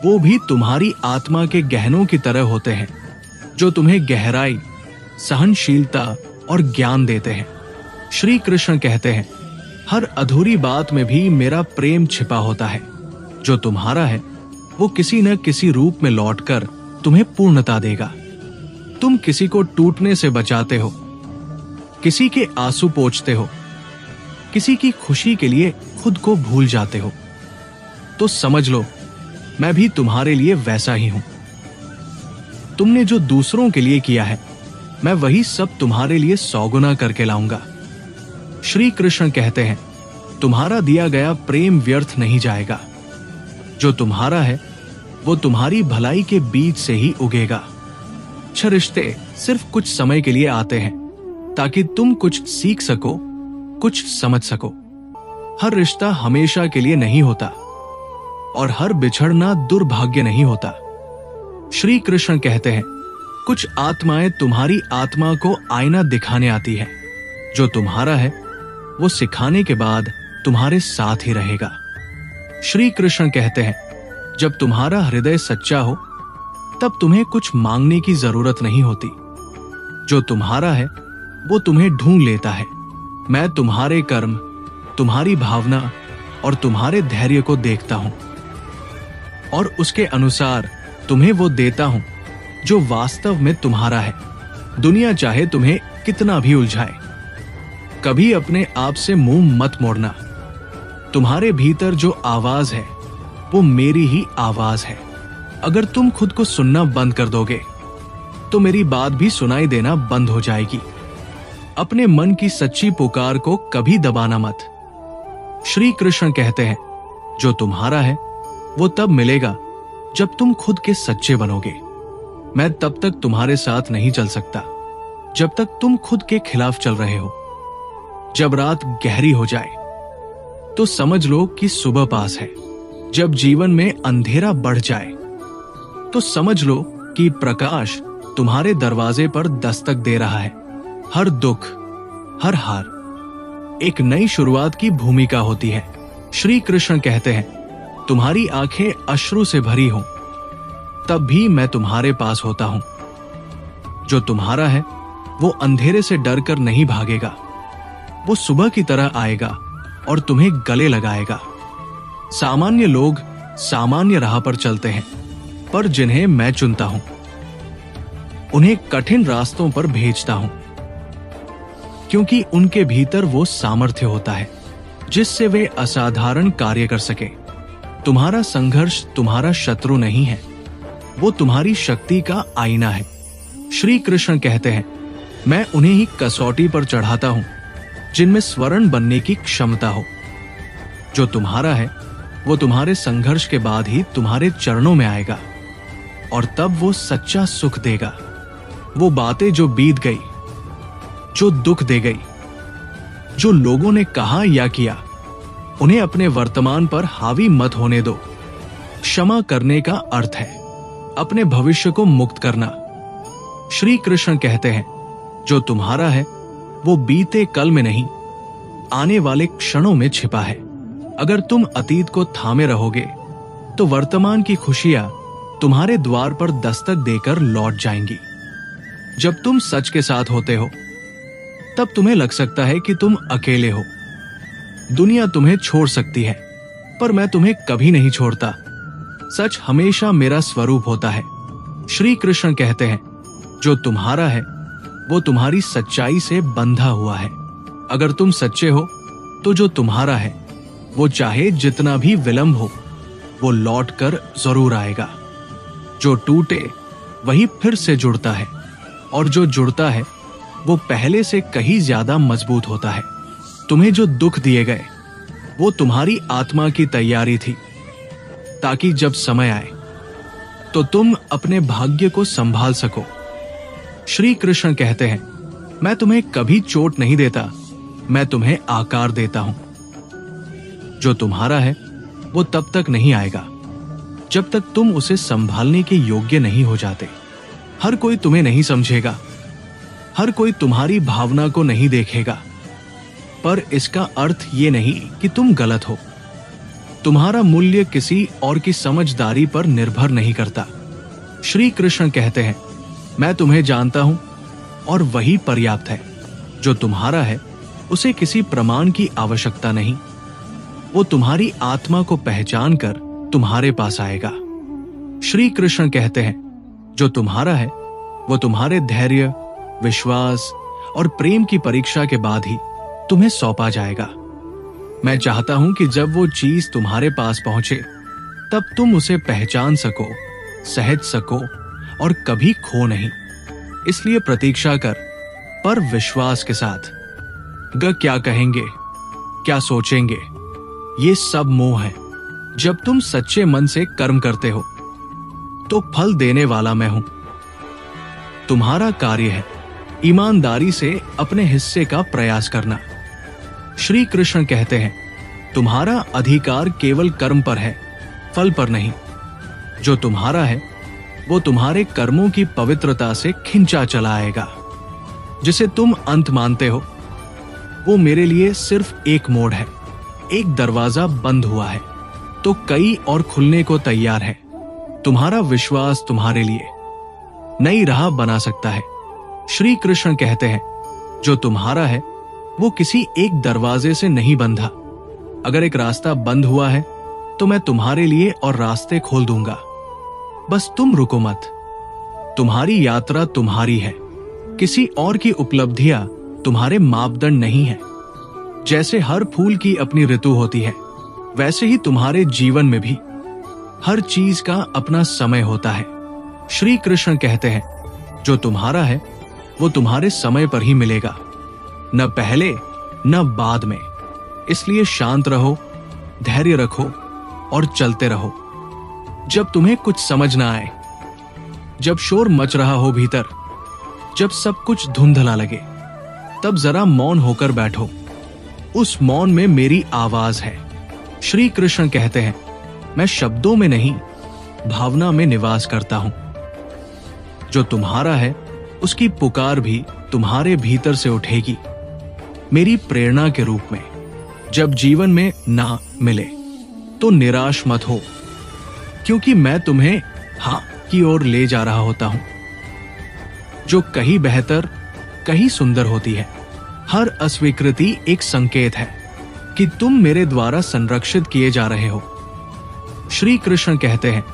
वो भी तुम्हारी आत्मा के गहनों की तरह होते हैं, जो तुम्हें गहराई, सहनशीलता और ज्ञान देते हैं। श्री कृष्ण कहते हैं, हर अधूरी बात में भी मेरा प्रेम छिपा होता है। जो तुम्हारा है वो किसी न किसी रूप में लौटकर तुम्हें पूर्णता देगा। तुम किसी को टूटने से बचाते हो, किसी के आंसू पोंछते हो, किसी की खुशी के लिए खुद को भूल जाते हो, तो समझ लो मैं भी तुम्हारे लिए वैसा ही हूं। तुमने जो दूसरों के लिए किया है, मैं वही सब तुम्हारे लिए 100 गुना करके लाऊंगा। श्री कृष्ण कहते हैं, तुम्हारा दिया गया प्रेम व्यर्थ नहीं जाएगा। जो तुम्हारा है वो तुम्हारी भलाई के बीच से ही उगेगा। रिश्ते सिर्फ कुछ समय के लिए आते हैं, ताकि तुम कुछ सीख सको, कुछ समझ सको। हर रिश्ता हमेशा के लिए नहीं होता और हर बिछड़ना दुर्भाग्य नहीं होता। श्री कृष्ण कहते हैं, कुछ आत्माएं तुम्हारी आत्मा को आईना दिखाने आती है। जो तुम्हारा है वो सिखाने के बाद तुम्हारे साथ ही रहेगा। श्री कृष्ण कहते हैं, जब तुम्हारा हृदय सच्चा हो तब तुम्हें कुछ मांगने की जरूरत नहीं होती। जो तुम्हारा है वो तुम्हें ढूंढ लेता है। मैं तुम्हारे कर्म, तुम्हारी भावना और तुम्हारे धैर्य को देखता हूं और उसके अनुसार तुम्हें वो देता हूं जो वास्तव में तुम्हारा है। दुनिया चाहे तुम्हें कितना भी उलझाए, कभी अपने आप से मुंह मत मोड़ना। तुम्हारे भीतर जो आवाज है वो मेरी ही आवाज है। अगर तुम खुद को सुनना बंद कर दोगे तो मेरी बात भी सुनाई देना बंद हो जाएगी। अपने मन की सच्ची पुकार को कभी दबाना मत। श्री कृष्ण कहते हैं, जो तुम्हारा है वो तब मिलेगा जब तुम खुद के सच्चे बनोगे। मैं तब तक तुम्हारे साथ नहीं चल सकता जब तक तुम खुद के खिलाफ चल रहे हो। जब रात गहरी हो जाए तो समझ लो कि सुबह पास है। जब जीवन में अंधेरा बढ़ जाए तो समझ लो कि प्रकाश तुम्हारे दरवाजे पर दस्तक दे रहा है। हर दुख, हर हार एक नई शुरुआत की भूमिका होती है। श्री कृष्ण कहते हैं, तुम्हारी आंखें अश्रु से भरी हों तब भी मैं तुम्हारे पास होता हूं। जो तुम्हारा है वो अंधेरे से डरकर नहीं भागेगा। वो सुबह की तरह आएगा और तुम्हें गले लगाएगा। सामान्य लोग सामान्य राह पर चलते हैं, पर जिन्हें मैं चुनता हूं उन्हें कठिन रास्तों पर भेजता हूं, क्योंकि उनके भीतर वो सामर्थ्य होता है जिससे वे असाधारण कार्य कर सके। तुम्हारा संघर्ष तुम्हारा शत्रु नहीं है, वो तुम्हारी शक्ति का आईना है। श्री कृष्ण कहते हैं, मैं उन्हें ही कसौटी पर चढ़ाता हूं जिनमें स्वर्ण बनने की क्षमता हो। जो तुम्हारा है वो तुम्हारे संघर्ष के बाद ही तुम्हारे चरणों में आएगा और तब वो सच्चा सुख देगा। वो बातें जो बीत गई, जो दुख दे गई, जो लोगों ने कहा या किया, उन्हें अपने वर्तमान पर हावी मत होने दो। क्षमा करने का अर्थ है अपने भविष्य को मुक्त करना। श्री कृष्ण कहते हैं, जो तुम्हारा है वो बीते कल में नहीं, आने वाले क्षणों में छिपा है। अगर तुम अतीत को थामे रहोगे तो वर्तमान की खुशियां तुम्हारे द्वार पर दस्तक देकर लौट जाएंगी। जब तुम सच के साथ होते हो तब तुम्हें लग सकता है कि तुम अकेले हो। दुनिया तुम्हें छोड़ सकती है, पर मैं तुम्हें कभी नहीं छोड़ता। सच हमेशा मेरा स्वरूप होता है। श्री कृष्ण कहते हैं, जो तुम्हारा है वो तुम्हारी सच्चाई से बंधा हुआ है। अगर तुम सच्चे हो तो जो तुम्हारा है वो चाहे जितना भी विलंब हो वो लौट कर जरूर आएगा। जो टूटे वही फिर से जुड़ता है और जो जुड़ता है वो पहले से कहीं ज्यादा मजबूत होता है। तुम्हें जो दुख दिए गए वो तुम्हारी आत्मा की तैयारी थी, ताकि जब समय आए तो तुम अपने भाग्य को संभाल सको। श्री कृष्ण कहते हैं, मैं तुम्हें कभी चोट नहीं देता, मैं तुम्हें आकार देता हूं। जो तुम्हारा है वो तब तक नहीं आएगा जब तक तुम उसे संभालने के योग्य नहीं हो जाते। हर कोई तुम्हें नहीं समझेगा, हर कोई तुम्हारी भावना को नहीं देखेगा, पर इसका अर्थ ये नहीं कि तुम गलत हो। तुम्हारा मूल्य किसी और की समझदारी पर निर्भर नहीं करता। श्री कृष्ण कहते हैं, मैं तुम्हें जानता हूं और वही पर्याप्त है। जो तुम्हारा है उसे किसी प्रमाण की आवश्यकता नहीं। वो तुम्हारी आत्मा को पहचान कर तुम्हारे पास आएगा। श्री कृष्ण कहते हैं, जो तुम्हारा है वो तुम्हारे धैर्य, विश्वास और प्रेम की परीक्षा के बाद ही तुम्हें सौंपा जाएगा। मैं चाहता हूं कि जब वो चीज तुम्हारे पास पहुंचे तब तुम उसे पहचान सको, सहज सको और कभी खो नहीं। इसलिए प्रतीक्षा कर, पर विश्वास के साथ। क्या कहेंगे, क्या सोचेंगे, ये सब मोह है। जब तुम सच्चे मन से कर्म करते हो तो फल देने वाला मैं हूं। तुम्हारा कार्य है ईमानदारी से अपने हिस्से का प्रयास करना। श्री कृष्ण कहते हैं, तुम्हारा अधिकार केवल कर्म पर है, फल पर नहीं। जो तुम्हारा है वो तुम्हारे कर्मों की पवित्रता से खिंचा चला आएगा। जिसे तुम अंत मानते हो वो मेरे लिए सिर्फ एक मोड़ है। एक दरवाजा बंद हुआ है तो कई और खुलने को तैयार है। तुम्हारा विश्वास तुम्हारे लिए नई राह बना सकता है। श्री कृष्ण कहते हैं, जो तुम्हारा है वो किसी एक दरवाजे से नहीं बंधा। अगर एक रास्ता बंद हुआ है तो मैं तुम्हारे लिए और रास्ते खोल दूंगा। बस तुम रुको मत। तुम्हारी यात्रा तुम्हारी है, किसी और की उपलब्धियां तुम्हारे मापदंड नहीं है। जैसे हर फूल की अपनी ऋतु होती है, वैसे ही तुम्हारे जीवन में भी हर चीज का अपना समय होता है। श्री कृष्ण कहते हैं, जो तुम्हारा है वो तुम्हारे समय पर ही मिलेगा, न पहले न बाद में। इसलिए शांत रहो, धैर्य रखो और चलते रहो। जब तुम्हें कुछ समझ ना आए, जब शोर मच रहा हो भीतर, जब सब कुछ धुंधला लगे, तब जरा मौन होकर बैठो। उस मौन में मेरी आवाज है। श्री कृष्ण कहते हैं, मैं शब्दों में नहीं, भावना में निवास करता हूं। जो तुम्हारा है उसकी पुकार भी तुम्हारे भीतर से उठेगी, मेरी प्रेरणा के रूप में। जब जीवन में ना मिले तो निराश मत हो, क्योंकि मैं तुम्हें हाँ की ओर ले जा रहा होता हूं, जो कहीं बेहतर कहीं सुंदर होती है। हर अस्वीकृति एक संकेत है कि तुम मेरे द्वारा संरक्षित किए जा रहे हो। श्री कृष्ण कहते हैं,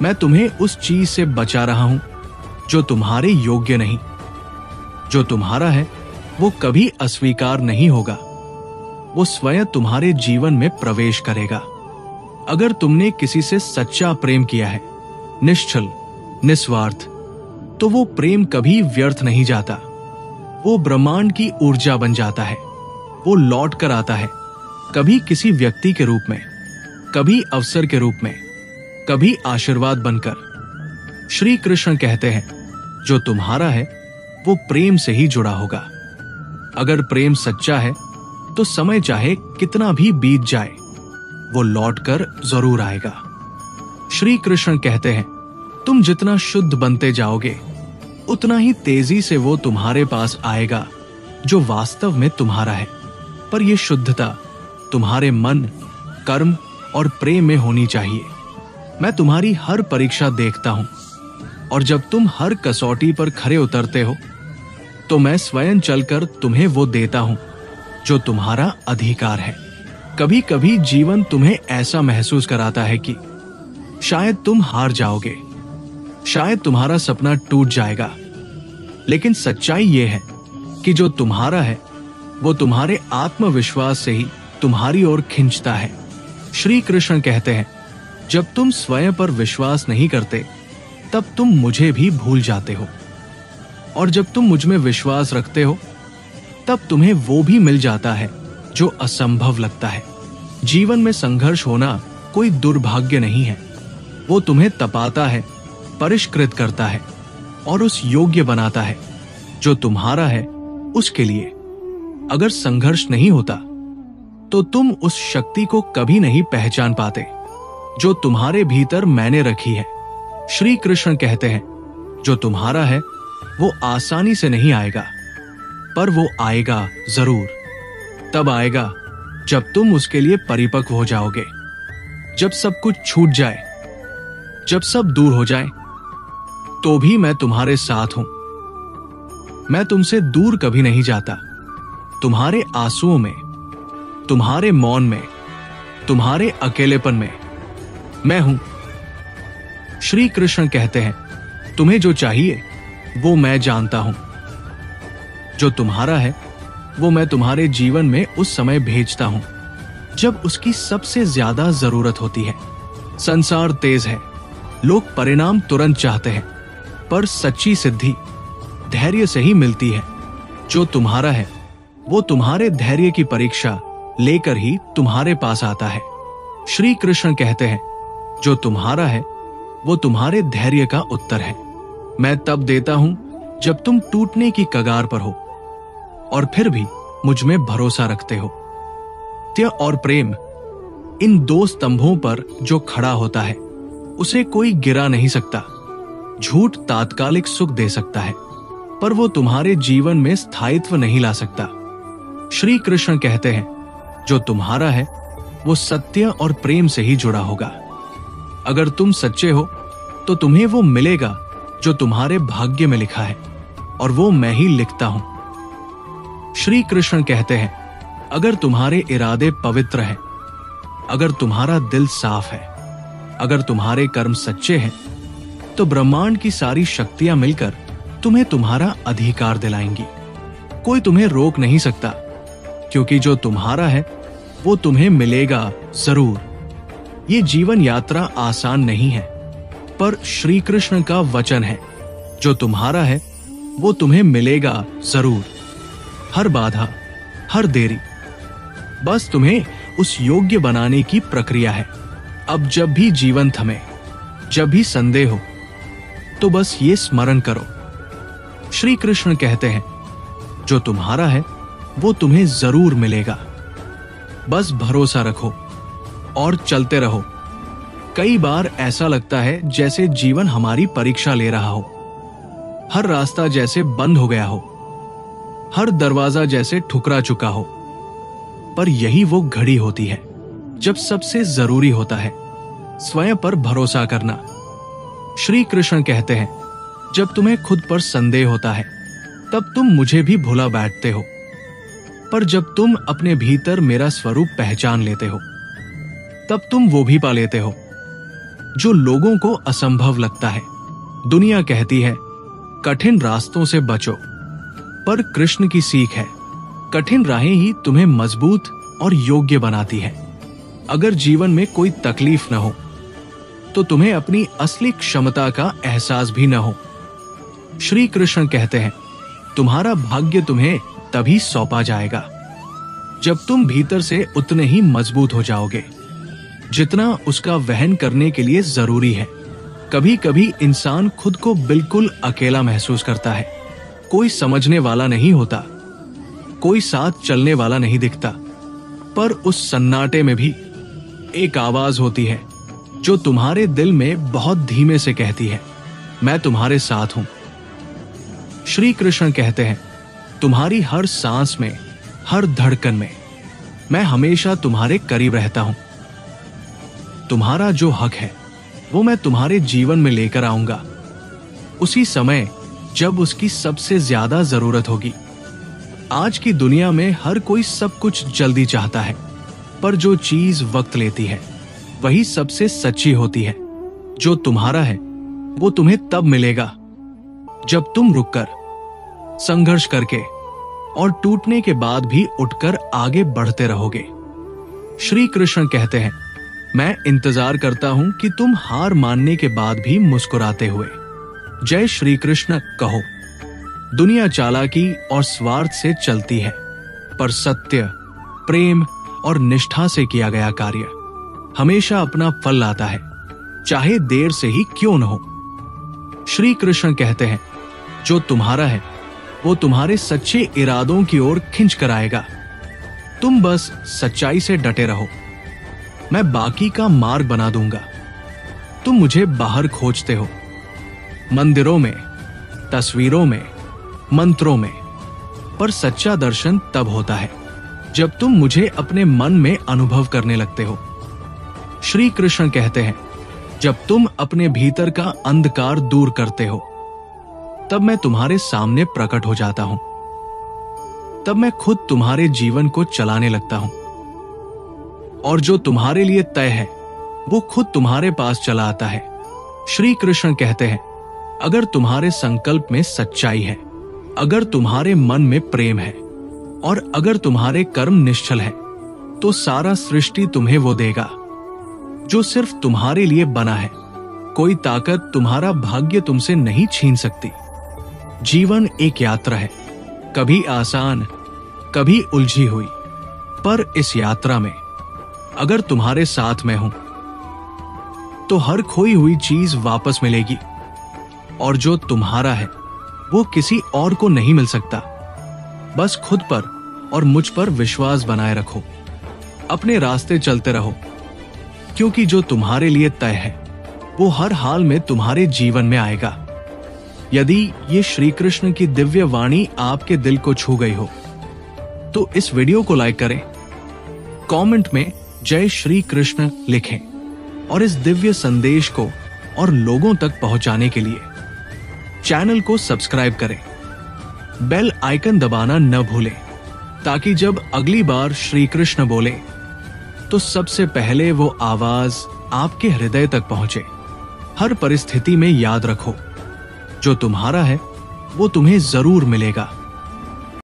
मैं तुम्हें उस चीज से बचा रहा हूं जो तुम्हारे योग्य नहीं। जो तुम्हारा है वो कभी अस्वीकार नहीं होगा, वो स्वयं तुम्हारे जीवन में प्रवेश करेगा। अगर तुमने किसी से सच्चा प्रेम किया है, निश्चल निस्वार्थ, तो वो प्रेम कभी व्यर्थ नहीं जाता। वो ब्रह्मांड की ऊर्जा बन जाता है। वो लौट कर आता है, कभी किसी व्यक्ति के रूप में, कभी अवसर के रूप में, कभी आशीर्वाद बनकर। श्री कृष्ण कहते हैं, जो तुम्हारा है वो प्रेम से ही जुड़ा होगा। अगर प्रेम सच्चा है तो समय चाहे कितना भी बीत जाए, वो लौटकर जरूर आएगा। श्री कृष्ण कहते हैं, तुम जितना शुद्ध बनते जाओगे उतना ही तेजी से वो तुम्हारे पास आएगा जो वास्तव में तुम्हारा है। पर यह शुद्धता तुम्हारे मन, कर्म और प्रेम में होनी चाहिए। मैं तुम्हारी हर परीक्षा देखता हूं, और जब तुम हर कसौटी पर खरे उतरते हो तो मैं स्वयं चलकर तुम्हें वो देता हूं जो तुम्हारा अधिकार है। कभी कभी जीवन तुम्हें ऐसा महसूस कराता है कि शायद तुम हार जाओगे, शायद तुम्हारा सपना टूट जाएगा, लेकिन सच्चाई यह है कि जो तुम्हारा है वो तुम्हारे आत्मविश्वास से ही तुम्हारी ओर खींचता है। श्री कृष्ण कहते हैं, जब तुम स्वयं पर विश्वास नहीं करते तब तुम मुझे भी भूल जाते हो, और जब तुम मुझ में विश्वास रखते हो तब तुम्हें वो भी मिल जाता है जो असंभव लगता है। जीवन में संघर्ष होना कोई दुर्भाग्य नहीं है, वो तुम्हें तपाता है, परिष्कृत करता है और उस योग्य बनाता है जो तुम्हारा है उसके लिए। अगर संघर्ष नहीं होता तो तुम उस शक्ति को कभी नहीं पहचान पाते जो तुम्हारे भीतर मैंने रखी है। श्री कृष्ण कहते हैं, जो तुम्हारा है वो आसानी से नहीं आएगा, पर वो आएगा जरूर। तब आएगा जब तुम उसके लिए परिपक्व हो जाओगे, जब सब कुछ छूट जाए, जब सब दूर हो जाए, तो भी मैं तुम्हारे साथ हूं। मैं तुमसे दूर कभी नहीं जाता। तुम्हारे आंसुओं में, तुम्हारे मौन में, तुम्हारे अकेलेपन में मैं हूं। श्री कृष्ण कहते हैं, तुम्हें जो चाहिए वो मैं जानता हूं। जो तुम्हारा है वो मैं तुम्हारे जीवन में उस समय भेजता हूं जब उसकी सबसे ज्यादा जरूरत होती है। संसार तेज है, लोग परिणाम तुरंत चाहते हैं, पर सच्ची सिद्धि धैर्य से ही मिलती है। जो तुम्हारा है वो तुम्हारे धैर्य की परीक्षा लेकर ही तुम्हारे पास आता है। श्री कृष्ण कहते हैं, जो तुम्हारा है वो तुम्हारे धैर्य का उत्तर है। मैं तब देता हूं जब तुम टूटने की कगार पर हो और फिर भी मुझ में भरोसा रखते हो। सत्य और प्रेम, इन दो स्तंभों पर जो खड़ा होता है उसे कोई गिरा नहीं सकता। झूठ तात्कालिक सुख दे सकता है, पर वो तुम्हारे जीवन में स्थायित्व नहीं ला सकता। श्री कृष्ण कहते हैं, जो तुम्हारा है वो सत्य और प्रेम से ही जुड़ा होगा। अगर तुम सच्चे हो तो तुम्हें वो मिलेगा जो तुम्हारे भाग्य में लिखा है, और वो मैं ही लिखता हूं। श्री कृष्ण कहते हैं, अगर तुम्हारे इरादे पवित्र हैं, अगर तुम्हारा दिल साफ है, अगर तुम्हारे कर्म सच्चे हैं, तो ब्रह्मांड की सारी शक्तियां मिलकर तुम्हें तुम्हारा अधिकार दिलाएंगी। कोई तुम्हें रोक नहीं सकता, क्योंकि जो तुम्हारा है वो तुम्हें मिलेगा जरूर। ये जीवन यात्रा आसान नहीं है, पर श्री कृष्ण का वचन है, जो तुम्हारा है वो तुम्हें मिलेगा जरूर। हर बाधा, हर देरी बस तुम्हें उस योग्य बनाने की प्रक्रिया है। अब जब भी जीवन थमे, जब भी संदेह हो, तो बस ये स्मरण करो। श्री कृष्ण कहते हैं, जो तुम्हारा है वो तुम्हें जरूर मिलेगा। बस भरोसा रखो और चलते रहो। कई बार ऐसा लगता है जैसे जीवन हमारी परीक्षा ले रहा हो। हर रास्ता जैसे बंद हो गया हो, हर दरवाजा जैसे ठुकरा चुका हो। पर यही वो घड़ी होती है जब सबसे जरूरी होता है स्वयं पर भरोसा करना। श्री कृष्ण कहते हैं, जब तुम्हें खुद पर संदेह होता है तब तुम मुझे भी भुला बैठते हो, पर जब तुम अपने भीतर मेरा स्वरूप पहचान लेते हो तब तुम वो भी पा लेते हो जो लोगों को असंभव लगता है। दुनिया कहती है कठिन रास्तों से बचो, पर कृष्ण की सीख है कठिन राहें ही तुम्हें मजबूत और योग्य बनाती है। अगर जीवन में कोई तकलीफ न हो तो तुम्हें अपनी असली क्षमता का एहसास भी न हो। श्री कृष्ण कहते हैं, तुम्हारा भाग्य तुम्हें तभी सौंपा जाएगा जब तुम भीतर से उतने ही मजबूत हो जाओगे जितना उसका वहन करने के लिए जरूरी है। कभी कभी इंसान खुद को बिल्कुल अकेला महसूस करता है। कोई समझने वाला नहीं होता, कोई साथ चलने वाला नहीं दिखता, पर उस सन्नाटे में भी एक आवाज होती है जो तुम्हारे दिल में बहुत धीमे से कहती है, मैं तुम्हारे साथ हूं। श्री कृष्ण कहते हैं, तुम्हारी हर सांस में, हर धड़कन में मैं हमेशा तुम्हारे करीब रहता हूं। तुम्हारा जो हक है वो मैं तुम्हारे जीवन में लेकर आऊंगा, उसी समय जब उसकी सबसे ज्यादा जरूरत होगी। आज की दुनिया में हर कोई सब कुछ जल्दी चाहता है, पर जो चीज वक्त लेती है वही सबसे सच्ची होती है। जो तुम्हारा है वो तुम्हें तब मिलेगा जब तुम रुककर, संघर्ष करके और टूटने के बाद भी उठकर आगे बढ़ते रहोगे। श्री कृष्ण कहते हैं, मैं इंतजार करता हूं कि तुम हार मानने के बाद भी मुस्कुराते हुए जय श्री कृष्ण कहो। दुनिया चालाकी और स्वार्थ से चलती है, पर सत्य, प्रेम और निष्ठा से किया गया कार्य हमेशा अपना फल लाता है, चाहे देर से ही क्यों न हो। श्री कृष्ण कहते हैं, जो तुम्हारा है वो तुम्हारे सच्चे इरादों की ओर खिंच कर आएगा। तुम बस सच्चाई से डटे रहो, मैं बाकी का मार्ग बना दूंगा। तुम मुझे बाहर खोजते हो, मंदिरों में, तस्वीरों में, मंत्रों में, पर सच्चा दर्शन तब होता है जब तुम मुझे अपने मन में अनुभव करने लगते हो। श्री कृष्ण कहते हैं, जब तुम अपने भीतर का अंधकार दूर करते हो तब मैं तुम्हारे सामने प्रकट हो जाता हूं। तब मैं खुद तुम्हारे जीवन को चलाने लगता हूं, और जो तुम्हारे लिए तय है वो खुद तुम्हारे पास चला आता है। श्री कृष्ण कहते हैं, अगर तुम्हारे संकल्प में सच्चाई है, अगर तुम्हारे मन में प्रेम है और अगर तुम्हारे कर्म निश्चल है, तो सारा सृष्टि तुम्हें वो देगा जो सिर्फ तुम्हारे लिए बना है। कोई ताकत तुम्हारा भाग्य तुमसे नहीं छीन सकती। जीवन एक यात्रा है, कभी आसान, कभी उलझी हुई, पर इस यात्रा में अगर तुम्हारे साथ मैं हूं तो हर खोई हुई चीज वापस मिलेगी, और जो तुम्हारा है वो किसी और को नहीं मिल सकता। बस खुद पर और मुझ पर विश्वास बनाए रखो। अपने रास्ते चलते रहो, क्योंकि जो तुम्हारे लिए तय है वो हर हाल में तुम्हारे जीवन में आएगा। यदि ये श्री कृष्ण की दिव्य वाणी आपके दिल को छू गई हो तो इस वीडियो को लाइक करें, कमेंट में जय श्री कृष्ण लिखें और इस दिव्य संदेश को और लोगों तक पहुंचाने के लिए चैनल को सब्सक्राइब करें। बेल आइकन दबाना न भूलें ताकि जब अगली बार श्री कृष्ण बोले तो सबसे पहले वो आवाज आपके हृदय तक पहुंचे। हर परिस्थिति में याद रखो, जो तुम्हारा है वो तुम्हें जरूर मिलेगा।